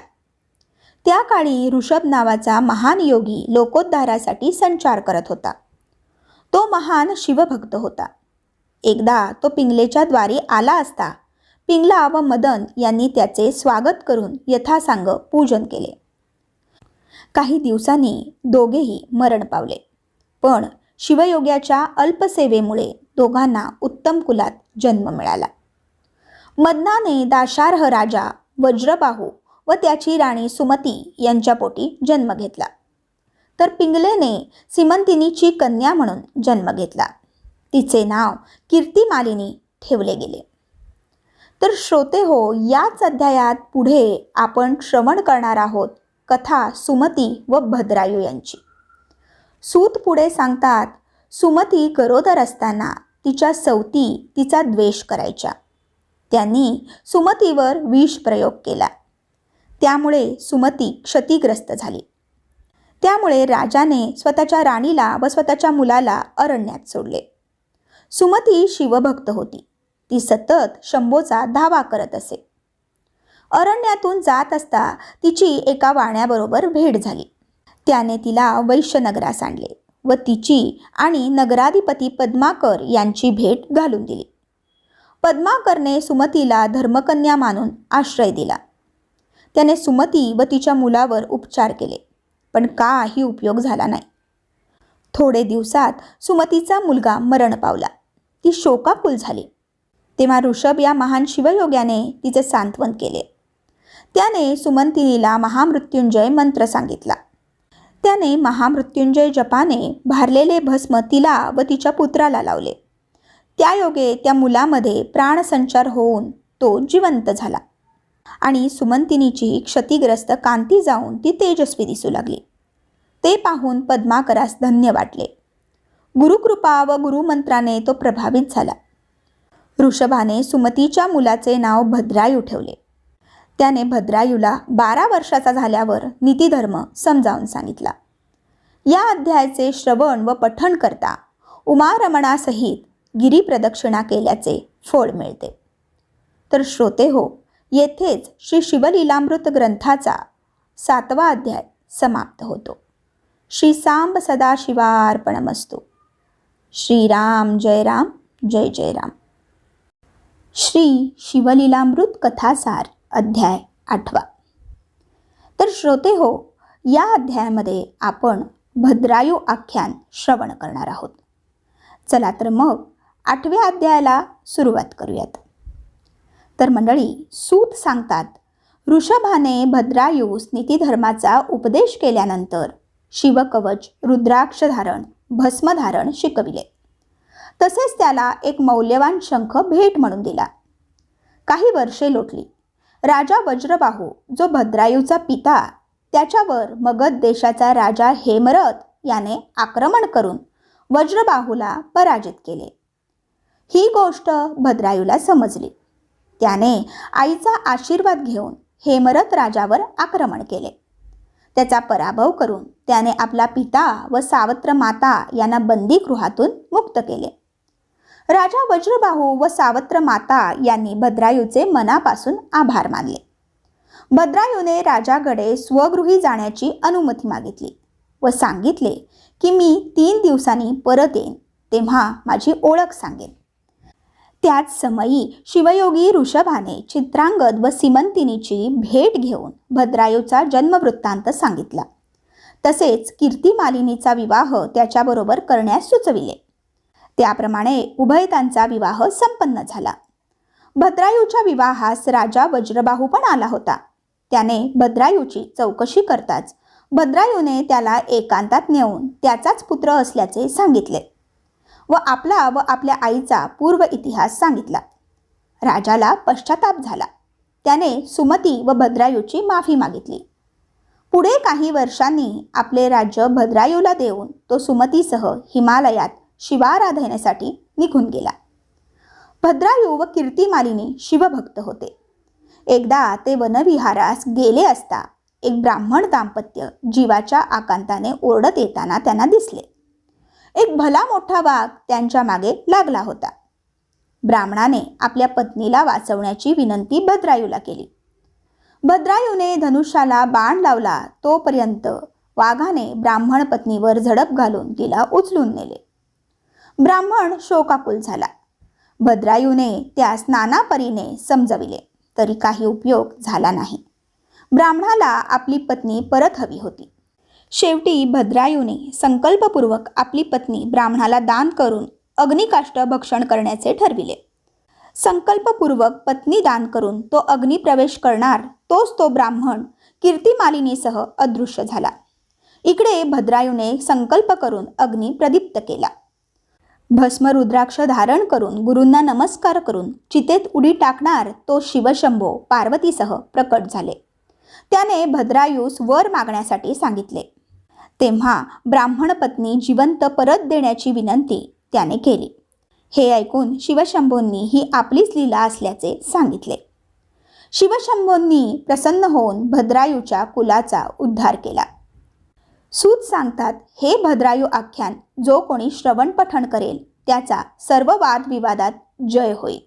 त्या काळी ऋषभ नावाचा महान योगी लोकोद्धारासाठी संचार करत होता. तो महान शिवभक्त होता. एकदा तो पिंगलेच्या द्वारी आला असता पिंगला व मदन यांनी त्याचे स्वागत करून यथासांग पूजन केले. काही दिवसांनी दोघेही मरण पावले. पण शिवयोग्याच्या अल्पसेवेमुळे दोघांना उत्तम कुलात जन्म मिळाला. मदनाने दाशार्ह राजा वज्रबाहू व त्याची राणी सुमती यांच्या पोटी जन्म घेतला. तर पिंगलेने सीमंतिनीची कन्या म्हणून जन्म घेतला. तिचे नाव कीर्तिमालिनी ठेवले गेले. तर श्रोते हो, याच अध्यायात पुढे आपण श्रवण करणार आहोत कथा सुमती व भद्रायू यांची. सूत पुढे सांगतात, सुमती गरोदर असताना तिच्या सवती तिचा द्वेष करायच्या. त्यांनी सुमतीवर विष प्रयोग केला. त्यामुळे सुमती क्षतिग्रस्त झाली. त्यामुळे राजाने स्वतःच्या राणीला व स्वतःच्या मुलाला अरण्यात सोडले. सुमती शिवभक्त होती. ती सतत शंभोचा धावा करत असे. अरण्यातून जात असता तिची एका वाण्याबरोबर भेट झाली. त्याने तिला वैश्यनगरास आणले व तिची आणि नगराधिपती पद्माकर यांची भेट घालून दिली. पद्माकरने सुमतीला धर्मकन्या मानून आश्रय दिला. त्याने सुमती व तिच्या मुलावर उपचार केले, पण काही उपयोग झाला नाही. थोडे दिवसात सुमतीचा मुलगा मरण पावला. ती शोकाकुल झाली. तेव्हा ऋषभ या महान शिवयोग्याने तिचे सांत्वन केले. त्याने सुमंतिनीला महामृत्युंजय मंत्र सांगितला. त्याने महामृत्युंजय जपाने भारलेले भस्म तिला व तिच्या पुत्राला लावले. त्यायोगे त्या मुलामध्ये प्राणसंचार होऊन तो जिवंत झाला आणि सुमंतिनीची क्षतिग्रस्त कांती जाऊन ती तेजस्वी दिसू लागली. ते पाहून पद्माकरास धन्य वाटले. गुरुकृपा व गुरुमंत्राने तो प्रभावित झाला. ऋषभाने सुमतीच्या मुलाचे नाव भद्रायू ठेवले. त्याने भद्रायूला 12 वर्षाचा झाल्यावर नीतिधर्म समजावून सांगितला. या अध्यायाचे श्रवण व पठण करता उमारमणासहित गिरीप्रदक्षिणा केल्याचे फळ मिळते. तर श्रोते हो, येथेच श्री शिवलीलामृत ग्रंथाचा 7वा अध्याय समाप्त होतो. श्री सांब सदाशिवार्पणमस्तु. श्रीराम जय राम, जय जय राम. श्री शिवलीलामृत कथासार अध्याय 8. तर श्रोते हो, या अध्यायामध्ये आपण भद्रायू आख्यान श्रवण करणार आहोत. चला तर मग 8व्या अध्यायाला सुरुवात करूयात. तर मंडळी, सूत सांगतात, ऋषभाने भद्रायूस नीतिधर्माचा उपदेश केल्यानंतर शिवकवच, रुद्राक्षधारण, भस्मधारण शिकविले. तसेच त्याला एक मौल्यवान शंख भेट म्हणून दिला. काही वर्षे लोटली. राजा वज्रबाहू, जो भद्रायूचा पिता, त्याच्यावर मगध देशाचा राजा हेमरथ याने आक्रमण करून वज्रबाहूला पराजित केले. ही गोष्ट भद्रायूला समजली. त्याने आईचा आशीर्वाद घेऊन हेमरथ राजावर आक्रमण केले. त्याचा पराभव करून त्याने आपला पिता व सावत्र माता यांना बंदीगृहातून मुक्त केले. राजा वज्रबाहू व सावत्र माता यांनी भद्रायूचे मनापासून आभार मानले. भद्रायूने राजाकडे स्वगृही जाण्याची अनुमती मागितली व सांगितले की मी 3 दिवसांनी परत येईन, तेव्हा माझी ओळख सांगेन. त्याच समयी शिवयोगी ऋषभाने चित्रांगद व सीमंतिनीची भेट घेऊन भद्रायूचा जन्मवृत्तांत सांगितला. तसेच कीर्तिमालिनीचा विवाह त्याच्याबरोबर करण्यास सुचविले. त्याप्रमाणे उभयतांचा विवाह संपन्न झाला. भद्रायूच्या विवाहास राजा वज्रबाहू पण आला होता. त्याने भद्रायूची चौकशी करताच भद्रायूने त्याला एकांतात नेऊन त्याचाच पुत्र असल्याचे सांगितले व आपला व आपल्या आईचा पूर्व इतिहास सांगितला. राजाला पश्चाताप झाला. त्याने सुमती व भद्रायूची माफी मागितली. पुढे काही वर्षांनी आपले राज्य भद्रायूला देऊन तो सुमतीसह हिमालयात शिवाराधनेसाठी निघून गेला. भद्रायू व कीर्तिमालिनी शिवभक्त होते. एकदा ते वनविहारास गेले असता एक ब्राह्मण दाम्पत्य जीवाच्या आकांताने ओरडत येताना त्यांना दिसले. एक भला मोठा वाघ त्यांच्या मागे लागला होता. ब्राह्मणाने आपल्या पत्नीला वाचवण्याची विनंती भद्रायूला केली. भद्रायूने धनुष्याला बाण लावला तोपर्यंत वाघाने ब्राह्मण पत्नीवर झडप घालून तिला उचलून नेले. ब्राह्मण शोकाकुल झाला. भद्रायूने त्यास नाना परीने समजविले तरी काही उपयोग झाला नाही. ब्राह्मणाला आपली पत्नी परत हवी होती. शेवटी भद्रायूने संकल्पपूर्वक आपली पत्नी ब्राह्मणाला दान करून अग्निकाष्ट भक्षण करण्याचे ठरविले. संकल्पपूर्वक पत्नी दान करून तो अग्नी प्रवेश करणार तोच तो ब्राह्मण कीर्तिमालिनीसह अदृश्य झाला. इकडे भद्रायूने संकल्प करून अग्नी प्रदीप्त केला. भस्म रुद्राक्ष धारण करून गुरूंना नमस्कार करून चितेत उडी टाकणार तो शिवशंभो पार्वतीसह प्रकट झाले. त्याने भद्रायूस वर मागण्यासाठी सांगितले. तेव्हा ब्राह्मण पत्नी जिवंत परत देण्याची विनंती त्याने केली. हे ऐकून शिवशंभोंनी ही आपलीच लीला असल्याचे सांगितले. शिवशंभोंनी प्रसन्न होऊन भद्रायूच्या कुलाचा उद्धार केला. सूत सांगतात, हे भद्रायू आख्यान जो कोणी श्रवण पठण करेल त्याचा सर्व वादविवादात जय होईल,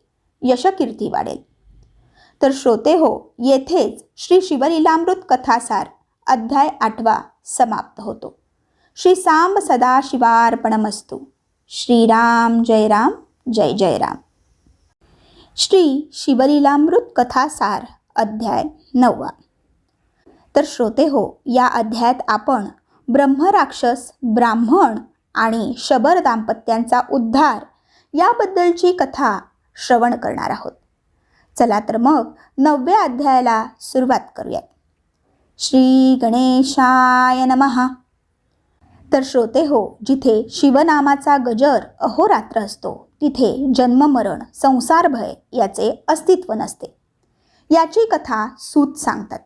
यशकीर्ती वाढेल. तर श्रोते हो, येथेच श्री शिवलीलामृत कथासार अध्याय 8 समाप्त होतो. श्री सांब सदाशिवार्पणमस्तु. श्रीराम जय राम, जय जय राम. श्री शिवलीलामृत कथासार अध्याय 9. तर श्रोते हो, या अध्यायात आपण ब्रह्मराक्षस, ब्राह्मण आणि शबर दाम्पत्यांचा उद्धार याबद्दलची कथा श्रवण करणार आहोत. चला तर मग 9व्या अध्यायाला सुरुवात करूयात. श्री गणेशाय नमः. तर श्रोते हो, जिथे शिवनामाचा गजर अहोरात्र असतो तिथे जन्म मरण संसार भय याचे अस्तित्व नसते. याची कथा सूत सांगतात.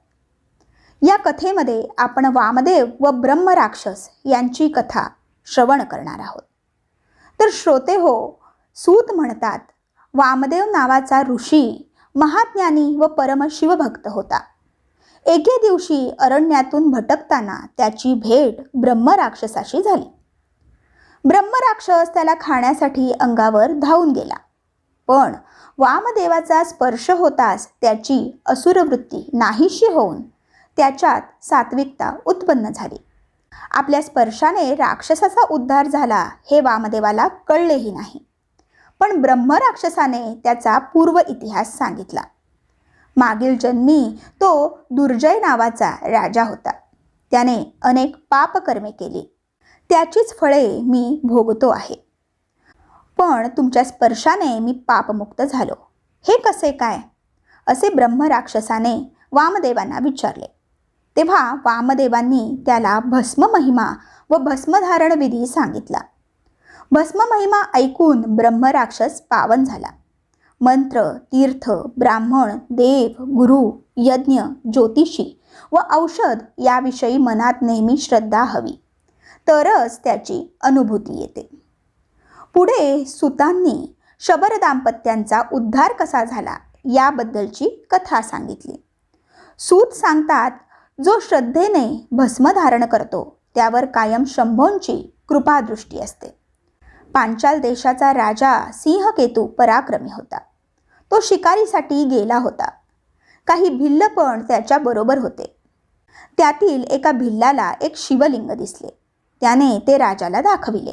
या कथेमध्ये आपण वामदेव व ब्रह्मराक्षस यांची कथा श्रवण करणार आहोत. तर श्रोते हो, सूत म्हणतात, वामदेव नावाचा ऋषी महाज्ञानी व परमशिवभक्त होता. एके दिवशी अरण्यातून भटकताना त्याची भेट ब्रह्मराक्षसाशी झाली. ब्रह्मराक्षस त्याला खाण्यासाठी अंगावर धावून गेला. पण वामदेवाचा स्पर्श होताच त्याची असुरवृत्ती नाहीशी होऊन त्याच्यात सात्विकता उत्पन्न झाली. आपल्या स्पर्शाने राक्षसाचा उद्धार झाला हे वामदेवाला कळलेही नाही. पण ब्रह्मराक्षसाने त्याचा पूर्व इतिहास सांगितला. मागील जन्मी तो दुर्जय नावाचा राजा होता. त्याने अनेक पापकर्मे केली. त्याचीच फळे मी भोगतो आहे. पण तुमच्या स्पर्शाने मी पापमुक्त झालो. हे कसे काय? असे ब्रह्मराक्षसाने वामदेवांना विचारले. तेव्हा वामदेवांनी त्याला भस्म महिमा व भस्मधारण विधी सांगितला. भस्म महिमा ऐकून ब्रह्मराक्षस पावन झाला. मंत्र, तीर्थ, ब्राह्मण, देव, गुरु, यज्ञ, ज्योतिषी व औषध याविषयी मनात नेहमी श्रद्धा हवी, तरच त्याची अनुभूती येते. पुढे सुतांनी शबर दाम्पत्यांचा उद्धार कसा झाला याबद्दलची कथा सांगितली. सूत सांगतात, जो श्रद्धेने भस्म धारण करतो त्यावर कायम शंभोंची कृपादृष्टी असते. पांचाल देशाचा राजा सिंहकेतू पराक्रमी होता. तो शिकारीसाठी गेला होता. काही भिल्ल पण त्याच्याबरोबर होते. त्यातील एका भिल्लाला एक शिवलिंग दिसले. त्याने ते राजाला दाखविले.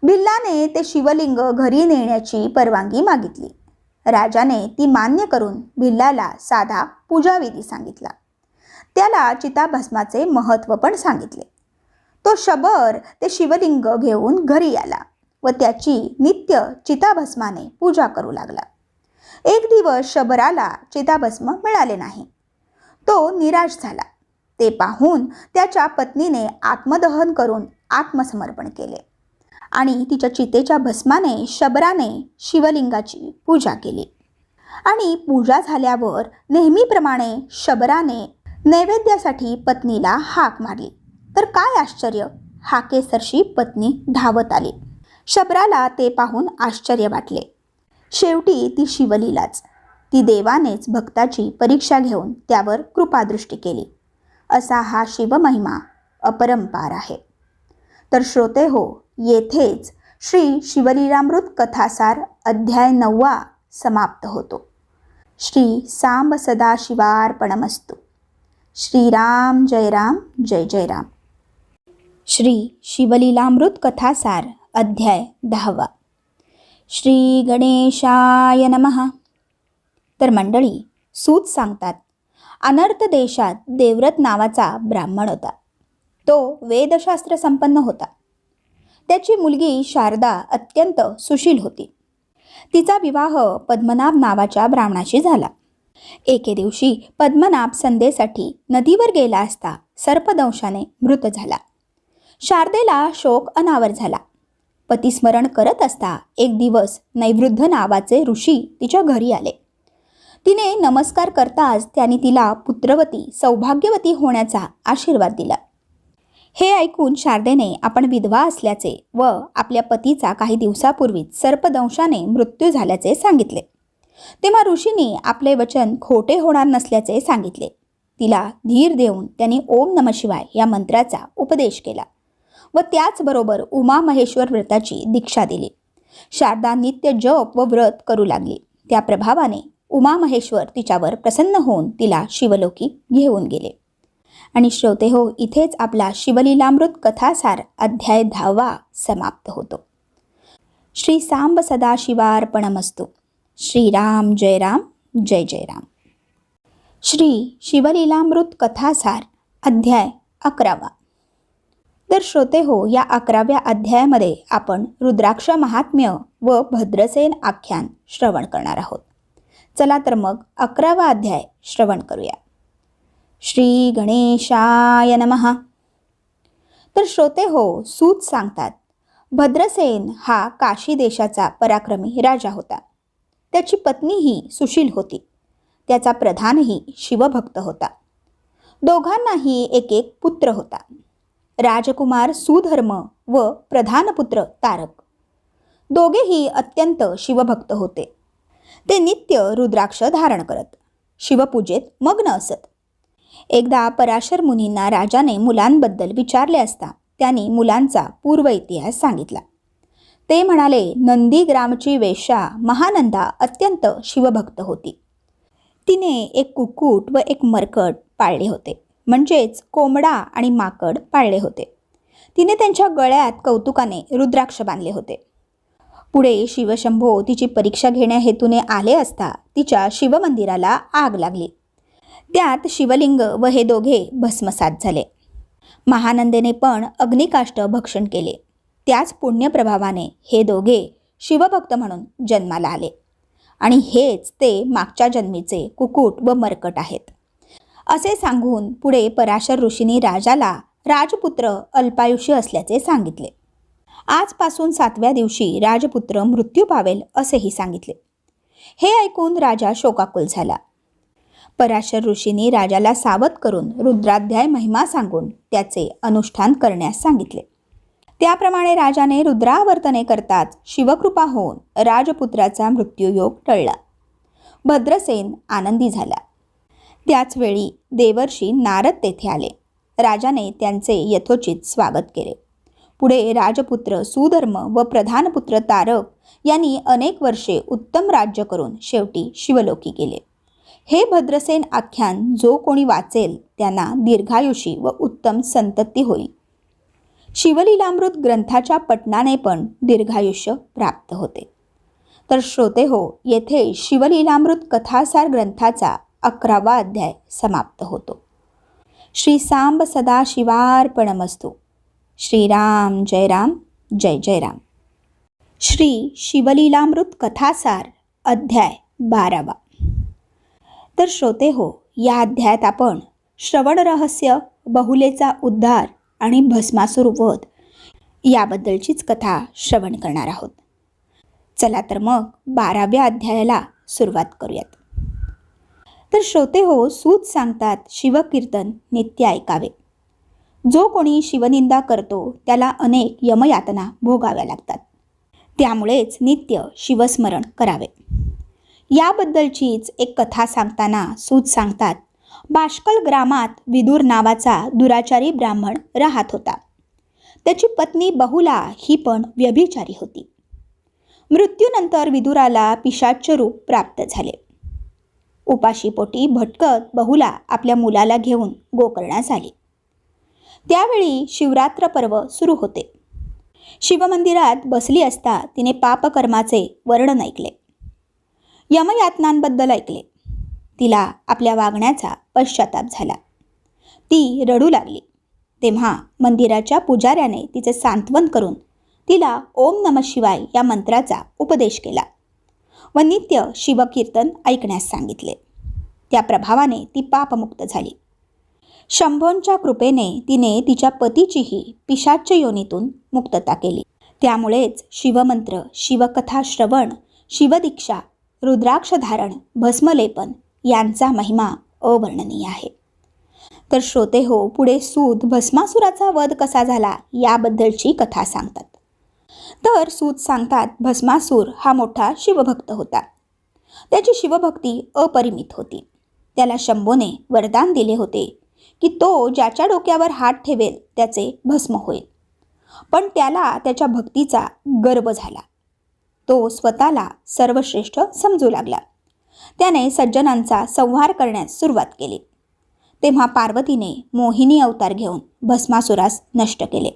भिल्लाने ते शिवलिंग घरी नेण्याची परवानगी मागितली. राजाने ती मान्य करून भिल्लाला साधा पूजाविधी सांगितला. त्याला चिताभस्माचे महत्त्व पण सांगितले. तो शबर ते शिवलिंग घेऊन घरी आला व त्याची नित्य चिताभस्माने पूजा करू लागला. एक दिवस शबराला चिताभस्म मिळाले नाही. तो निराश झाला. ते पाहून त्याच्या पत्नीने आत्मदहन करून आत्मसमर्पण केले आणि तिच्या चितेच्या भस्माने शबराने शिवलिंगाची पूजा केली. आणि पूजा झाल्यावर नेहमीप्रमाणे शबराने नैवेद्यासाठी पत्नीला हाक मारली. तर काय आश्चर्य, हाकेसरशी पत्नी धावत आली. शबराला ते पाहून आश्चर्य वाटले. शेवटी ती शिवलीलाच. ती देवानेच भक्ताची परीक्षा घेऊन त्यावर कृपादृष्टी केली, असा हा शिवमहिमा अपरंपार आहे. तर श्रोते हो, येथेच श्री शिवलीलामृत कथासार अध्याय 9 समाप्त होतो. श्री सांब सदाशिवार्पणमस्तु. श्रीराम जय राम, जय जय राम. श्री शिवलीलामृत कथासार अध्याय 10. श्री गणेशाय नमः. तर मंडळी, सूत सांगतात, अनर्थ देशात देवव्रत नावाचा ब्राह्मण होता. तो वेदशास्त्र संपन्न होता. त्याची मुलगी शारदा अत्यंत सुशील होती. तिचा विवाह पद्मनाभ नावाच्या ब्राह्मणाशी झाला. एके दिवशी पद्मनाभ संध्येसाठी नदीवर गेला असता सर्पदंशाने मृत झाला. शारदेला शोक अनावर झाला. पतिस्मरण करत असता एक दिवस नैवृद्ध नावाचे ऋषी तिच्या घरी आले. तिने नमस्कार करताच त्यांनी तिला पुत्रवती सौभाग्यवती होण्याचा आशीर्वाद दिला. हे ऐकून शारदेने आपण विधवा असल्याचे व आपल्या पतीचा काही दिवसापूर्वीच सर्पदंशाने मृत्यू झाल्याचे सांगितले. तेव्हा ऋषींनी आपले वचन खोटे होणार नसल्याचे सांगितले. तिला धीर देऊन त्यांनी ओम नमः शिवाय या मंत्राचा उपदेश केला व त्याचबरोबर उमा महेश्वर व्रताची दीक्षा दिली. शारदा नित्य जप व व्रत करू लागली. त्या प्रभावाने उमा महेश्वर तिच्यावर प्रसन्न होऊन तिला शिवलोकी घेऊन गेले. आणि श्रोते हो, इथेच आपला शिवलीलामृत कथासार अध्याय 10 समाप्त होतो. श्री सांब सदाशिवार्पणमस्तु. श्रीराम जय राम, जय जय राम. श्री शिवलीलामृत कथासार अध्याय 11. तर श्रोते हो, या 11व्या अध्यायामध्ये आपण रुद्राक्ष महात्म्य व भद्रसेन आख्यान श्रवण करणार आहोत. चला तर मग 11वा अध्याय श्रवण करूया. श्री गणेशाय नमः. तर श्रोते हो, सूत सांगतात, भद्रसेन हा काशी देशाचा पराक्रमी राजा होता. त्याची पत्नीही सुशील होती. त्याचा प्रधानही शिवभक्त होता. दोघांनाही एक एक पुत्र होता. राजकुमार सुधर्म व प्रधानपुत्र तारक. दोघेही अत्यंत शिवभक्त होते. ते नित्य रुद्राक्ष धारण करत शिवपूजेत मग्न असत. एकदा पराशर मुनींना राजाने मुलांबद्दल विचारले असता त्यांनी मुलांचा पूर्व इतिहास सांगितला. ते म्हणाले, नंदीग्रामची वेश्या महानंदा अत्यंत शिवभक्त होती. तिने एक कुक्कुट व एक मरकट पाळले होते, म्हणजेच कोंबडा आणि माकड पाळले होते. तिने त्यांच्या गळ्यात कौतुकाने रुद्राक्ष बांधले होते. पुढे शिवशंभो तिची परीक्षा घेण्या हेतूने आले असता तिच्या शिवमंदिराला आग लागली. त्यात शिवलिंग व हे दोघे भस्मसात झाले. महानंदेने पण अग्निकाष्ट भक्षण केले. त्याच पुण्यप्रभावाने हे दोघे शिवभक्त म्हणून जन्माला आले आणि हेच ते मागच्या जन्मीचे कुक्कुट व मरकट आहेत, असे सांगून पुढे पराशर ऋषींनी राजाला राजपुत्र अल्पायुष्य असल्याचे सांगितले. आजपासून 7व्या दिवशी राजपुत्र मृत्यू पावेल असेही सांगितले. हे ऐकून राजा शोकाकुल झाला. पराशर ऋषींनी राजाला सावध करून रुद्राध्याय महिमा सांगून त्याचे अनुष्ठान करण्यास सांगितले. त्याप्रमाणे राजाने रुद्रावर्तने करताच शिवकृपा होऊन राजपुत्राचा मृत्यूयोग टळला. भद्रसेन आनंदी झाला. त्याच वेळी देवर्षी नारद तेथे आले. राजाने त्यांचे यथोचित स्वागत केले. पुढे राजपुत्र सुधर्म व प्रधानपुत्र तारक यांनी अनेक वर्षे उत्तम राज्य करून शेवटी शिवलोकी गेले. हे भद्रसेन आख्यान जो कोणी वाचेल त्यांना दीर्घायुषी व उत्तम संतती होईल. शिवलीलामृत ग्रंथाच्या पठणाने पण दीर्घायुष्य प्राप्त होते. तर श्रोते हो, येथे शिवलीलामृत कथासार ग्रंथाचा 11वा अध्याय समाप्त होतो. श्री सांब सदाशिवार्पणमस्तु. श्रीराम जय राम, जय जय राम. श्री शिवलीलामृत कथासार अध्याय 12. तर श्रोते हो, या अध्यायात आपण श्रवण रहस्य, बहुलेचा उद्धार आणि भस्मासुर वध याबद्दलचीच कथा श्रवण करणार आहोत. चला तर मग 12व्या अध्यायाला सुरुवात करूयात. तर श्रोते हो, सूत सांगतात, शिवकीर्तन नित्य ऐकावे. जो कोणी शिवनिंदा करतो त्याला अनेक यमयातना भोगाव्या लागतात. त्यामुळेच नित्य शिवस्मरण करावे. याबद्दलचीच एक कथा सांगताना सूत सांगतात, बाष्कल ग्रामात विदुर नावाचा दुराचारी ब्राह्मण राहत होता. त्याची पत्नी बहुला ही पण व्यभिचारी होती. मृत्यूनंतर विदुराला पिशाच्य रूप प्राप्त झाले. उपाशीपोटी भटकत बहुला आपल्या मुलाला घेऊन गोकर्णास आली. त्यावेळी शिवरात्र पर्व सुरू होते. शिवमंदिरात बसली असता तिने पापकर्माचे वर्णन ऐकले, यमयातनांबद्दल ऐकले. तिला आपल्या वागण्याचा पश्चाताप झाला. ती रडू लागली. तेव्हा मंदिराच्या पुजाऱ्याने तिचे सांत्वन करून तिला ओम नमः शिवाय या मंत्राचा उपदेश केला व नित्य शिवकीर्तन ऐकण्यास सांगितले. त्या प्रभावाने ती पापमुक्त झाली. शंभोंच्या कृपेने तिने तिच्या पतीचीही पिशाच्य योनीतून मुक्तता केली. त्यामुळेच शिवमंत्र, शिवकथा श्रवण, शिवदीक्षा, रुद्राक्ष धारण, भस्मलेपन यांचा महिमा अवर्णनीय आहे. तर श्रोते हो, पुढे सूत भस्मासुराचा वध कसा झाला याबद्दलची कथा सांगतात. तर सूत सांगतात, भस्मासूर हा मोठा शिवभक्त होता. त्याची शिवभक्ती अपरिमित होती. त्याला शंभोने वरदान दिले होते की तो ज्याच्या डोक्यावर हात ठेवेल त्याचे भस्म होईल. पण त्याला त्याच्या भक्तीचा गर्व झाला. तो स्वतःला सर्वश्रेष्ठ समजू लागला. त्याने सज्जनांचा संहार करण्यास सुरुवात केली. तेव्हा पार्वतीने मोहिनी अवतार घेऊन भस्मासुरास नष्ट केले.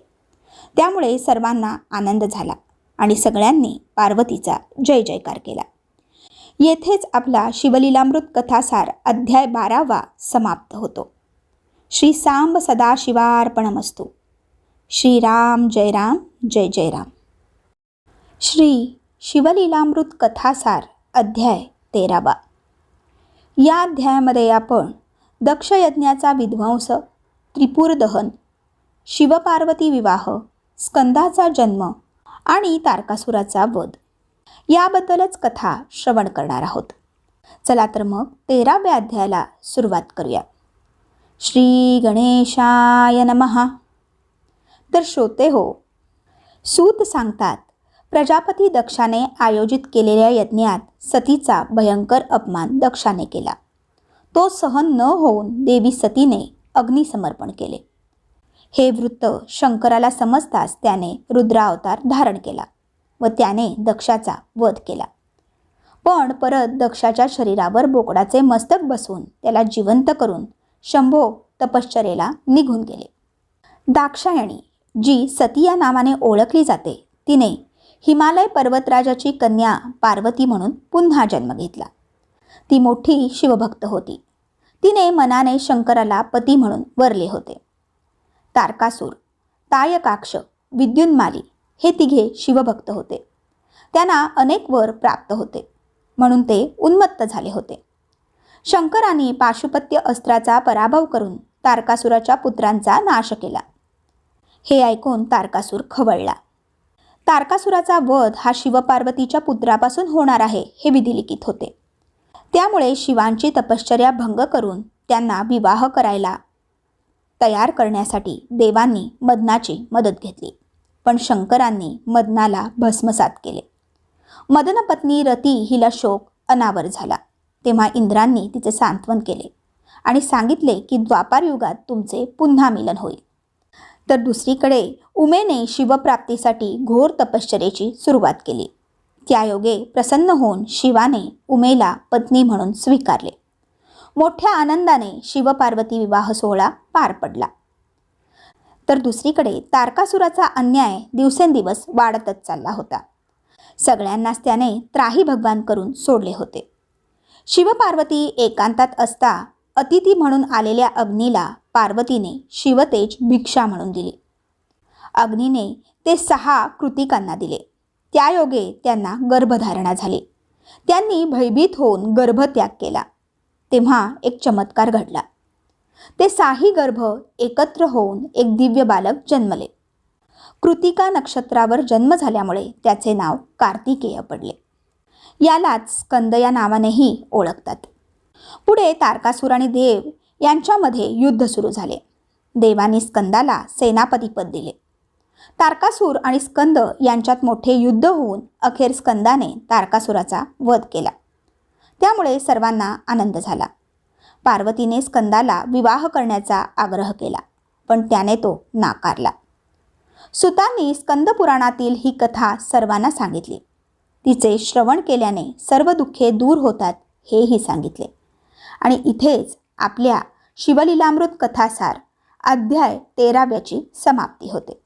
त्यामुळे सर्वांना आनंद झाला आणि सगळ्यांनी पार्वतीचा जय जयकार केला. येथेच आपला शिवलीलामृत कथासार अध्याय 12 समाप्त होतो. श्री सांब सदाशिवार्पणमस्तु. श्रीराम जय राम, जय जय राम. श्री शिवलीलामृत कथासार अध्याय 13. या अध्यायामध्ये आपण दक्षयज्ञाचा विध्वंस, त्रिपुर दहन, शिवपार्वती विवाह, स्कंदाचा जन्म आणि तारकासुराचा वध याबद्दलच कथा श्रवण करणार आहोत. चला तर मग 13व्या अध्यायाला सुरुवात करूया. श्री गणेशाय नमः. तर श्रोते हो, सूत सांगतात, प्रजापती दक्षाने आयोजित केलेल्या यज्ञात सतीचा भयंकर अपमान दक्षाने केला. तो सहन न होऊन देवी सतीने अग्निसमर्पण केले. हे वृत्त शंकराला समजताच त्याने रुद्रावतार धारण केला व त्याने दक्षाचा वध केला. पण परत दक्षाच्या शरीरावर बोकडाचे मस्तक बसवून त्याला जिवंत करून शंभो तपश्चर्येला निघून गेले. दाक्षायणी, जी सती या नावाने ओळखली जाते, तिने हिमालय पर्वतराजाची कन्या पार्वती म्हणून पुन्हा जन्म घेतला. ती मोठी शिवभक्त होती. तिने मनाने शंकराला पती म्हणून वरले होते. तारकासूर, तायकाक्ष, विद्युन्माली हे तिघे शिवभक्त होते. त्यांना अनेक वर प्राप्त होते म्हणून ते उन्मत्त झाले होते. शंकरांनी पाशुपत्य अस्त्राचा पराभव करून तारकासुराच्या पुत्रांचा नाश केला. हे ऐकून तारकासूर खवळला. तारकासुराचा वध हा शिवपार्वतीच्या पुत्रापासून होणार आहे हे विधिलिखित होते. त्यामुळे शिवांची तपश्चर्या भंग करून त्यांना विवाह करायला तयार करण्यासाठी देवांनी मदनाची मदत घेतली. पण शंकरांनी मदनाला भस्मसात केले. मदनपत्नी रती हिला शोक अनावर झाला. तेव्हा इंद्रांनी तिचे सांत्वन केले आणि सांगितले की द्वापार युगात तुमचे पुन्हा मिलन होईल. तर दुसरीकडे उमेने शिवप्राप्तीसाठी घोर तपश्चर्येची सुरुवात केली. त्यायोगे प्रसन्न होऊन शिवाने उमेला पत्नी म्हणून स्वीकारले. मोठ्या आनंदाने शिवपार्वती विवाह सोहळा पार पडला. तर दुसरीकडे तारकासुराचा अन्याय दिवसेंदिवस वाढतच चालला होता. सगळ्यांनाच त्याने त्राही भगवान करून सोडले होते. शिवपार्वती एकांतात असता अतिथी म्हणून आलेल्या अग्नीला पार्वतीने शिवतेज भिक्षा म्हणून दिली. अग्नीने ते 6 कृतिकांना दिले. त्यायोगे त्यांना गर्भधारणा झाली. त्यांनी भयभीत होऊन गर्भत्याग केला. तेव्हा एक चमत्कार घडला. ते 6 गर्भ एकत्र होऊन एक दिव्य बालक जन्मले. कृतिका नक्षत्रावर जन्म झाल्यामुळे त्याचे नाव कार्तिकेय पडले. यालाच स्कंद या नावानेही ओळखतात. पुढे तारकासूर आणि देव यांच्यामध्ये युद्ध सुरू झाले. देवांनी स्कंदाला सेनापतिपद दिले. तारकासूर आणि स्कंद यांच्यात मोठे युद्ध होऊन अखेर स्कंदाने तारकासुराचा वध केला. त्यामुळे सर्वांना आनंद झाला. पार्वतीने स्कंदाला विवाह करण्याचा आग्रह केला, पण त्याने तो नाकारला. सुतांनी स्कंदपुराणातील ही कथा सर्वांना सांगितली. तिचे श्रवण केल्याने सर्व दुःखे दूर होतात हेही सांगितले. आणि इथेच आपल्या शिवलीलामृत कथासार अध्याय 13व्याची समाप्ती होते.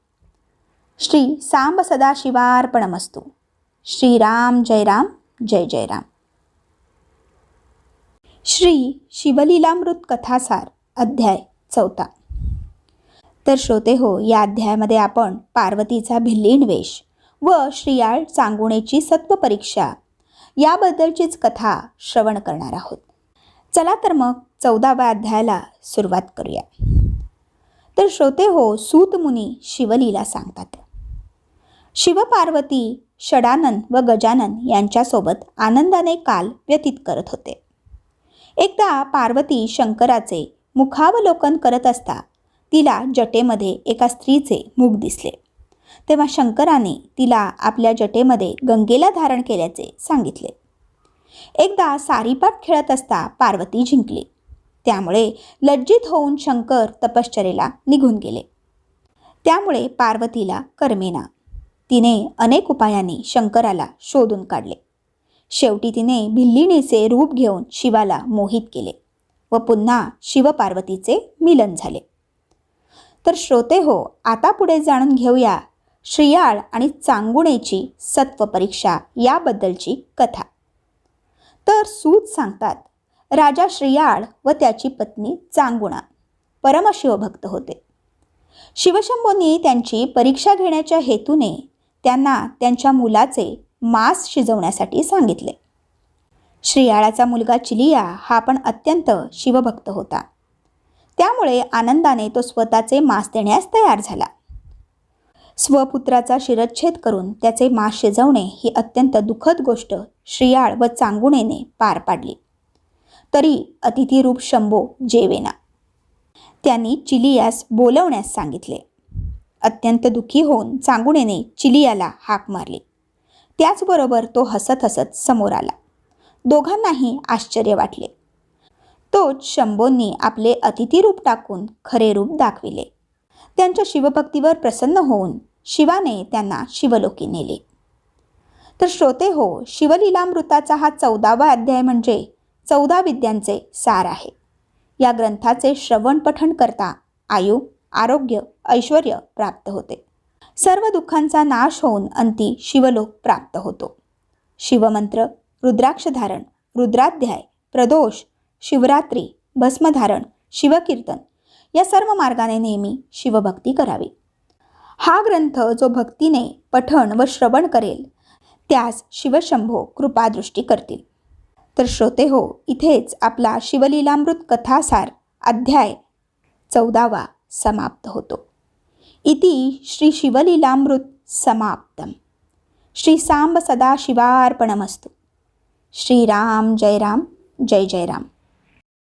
श्री सांब सदाशिवार्पणमस्तु. श्रीराम जय राम, जय जय राम. श्री शिवलीलामृत कथासार अध्याय 4. तर श्रोते हो, या अध्यायामध्ये आपण पार्वतीचा भिल्लीन वेश व श्रीयाळ चांगुणेची सत्वपरीक्षा याबद्दलचीच कथा श्रवण करणार आहोत. चला तर मग 14व्या अध्यायाला सुरुवात करूया. तर श्रोते हो, सूत मुनी शिवलीला सांगतात. शिवपार्वती षडानन व गजानन यांच्यासोबत आनंदाने काल व्यतीत करत होते. एकदा पार्वती शंकराचे मुखावलोकन करत असता तिला जटेमध्ये एका स्त्रीचे मुख दिसले. तेव्हा शंकराने तिला आपल्या जटेमध्ये गंगेला धारण केल्याचे सांगितले. एकदा सारीपाट खेळत असता पार्वती जिंकली. त्यामुळे लज्जित होऊन शंकर तपश्चर्येला निघून गेले. त्यामुळे पार्वतीला करमेना. तिने अनेक उपायांनी शंकराला शोधून काढले. शेवटी तिने भिल्लिणीचे रूप घेऊन शिवाला मोहित केले व पुन्हा शिवपार्वतीचे मिलन झाले. तर श्रोते हो, आता पुढे जाणून घेऊया श्रीयाळ आणि चांगुणेची सत्वपरीक्षा याबद्दलची कथा. तर सूत सांगतात, राजा श्रीयाळ व त्याची पत्नी चांगुणा परमशिवभक्त होते. शिवशंभूंनी त्यांची परीक्षा घेण्याच्या हेतूने त्यांना त्यांच्या मुलाचे मांस शिजवण्यासाठी सांगितले. श्रीयाळाचा मुलगा चिलिया हा पण अत्यंत शिवभक्त होता. त्यामुळे आनंदाने तो स्वतःचे मांस देण्यास तयार झाला. स्वपुत्राचा शिरच्छेद करून त्याचे मांस शिजवणे ही अत्यंत दुःखद गोष्ट श्रीयाळ व चांगुणेने पार पाडली. तरी अतिथीरूप शंभो जेवेना. त्यांनी चिलियास बोलवण्यास सांगितले. अत्यंत दुःखी होऊन चांगुणेने चिलियाला हाक मारली. त्याचबरोबर तो हसत हसत समोर आला. दोघांनाही आश्चर्य वाटले. तोच शंभोंनी आपले अतिथीरूप टाकून खरे रूप दाखविले. त्यांच्या शिवभक्तीवर प्रसन्न होऊन शिवाने त्यांना शिवलोकी नेले. तर श्रोते हो, शिवलीलामृताचा हा 14वा अध्याय म्हणजे 14 विद्यांचे सार आहे. या ग्रंथाचे श्रवण पठण करता आयु, आरोग्य, ऐश्वर प्राप्त होते. सर्व दुःखांचा नाश होऊन अंती शिवलोक प्राप्त होतो. शिवमंत्र, रुद्राक्षधारण, रुद्राध्याय, प्रदोष, शिवरात्री, भस्मधारण, शिवकीर्तन या सर्व मार्गाने नेहमी शिवभक्ती करावी. हा ग्रंथ जो भक्तीने पठण व श्रवण करेल त्यास शिवशंभो कृपादृष्टी करतील. तर श्रोते हो, इथेच आपला शिवलीलामृत कथासार अध्याय 14वा समाप्त होतो. इति श्री शिवलीलामृत समाप्तम. श्री सांब सदाशिवार्पणमस्तु. श्रीराम जय राम, जय जय राम.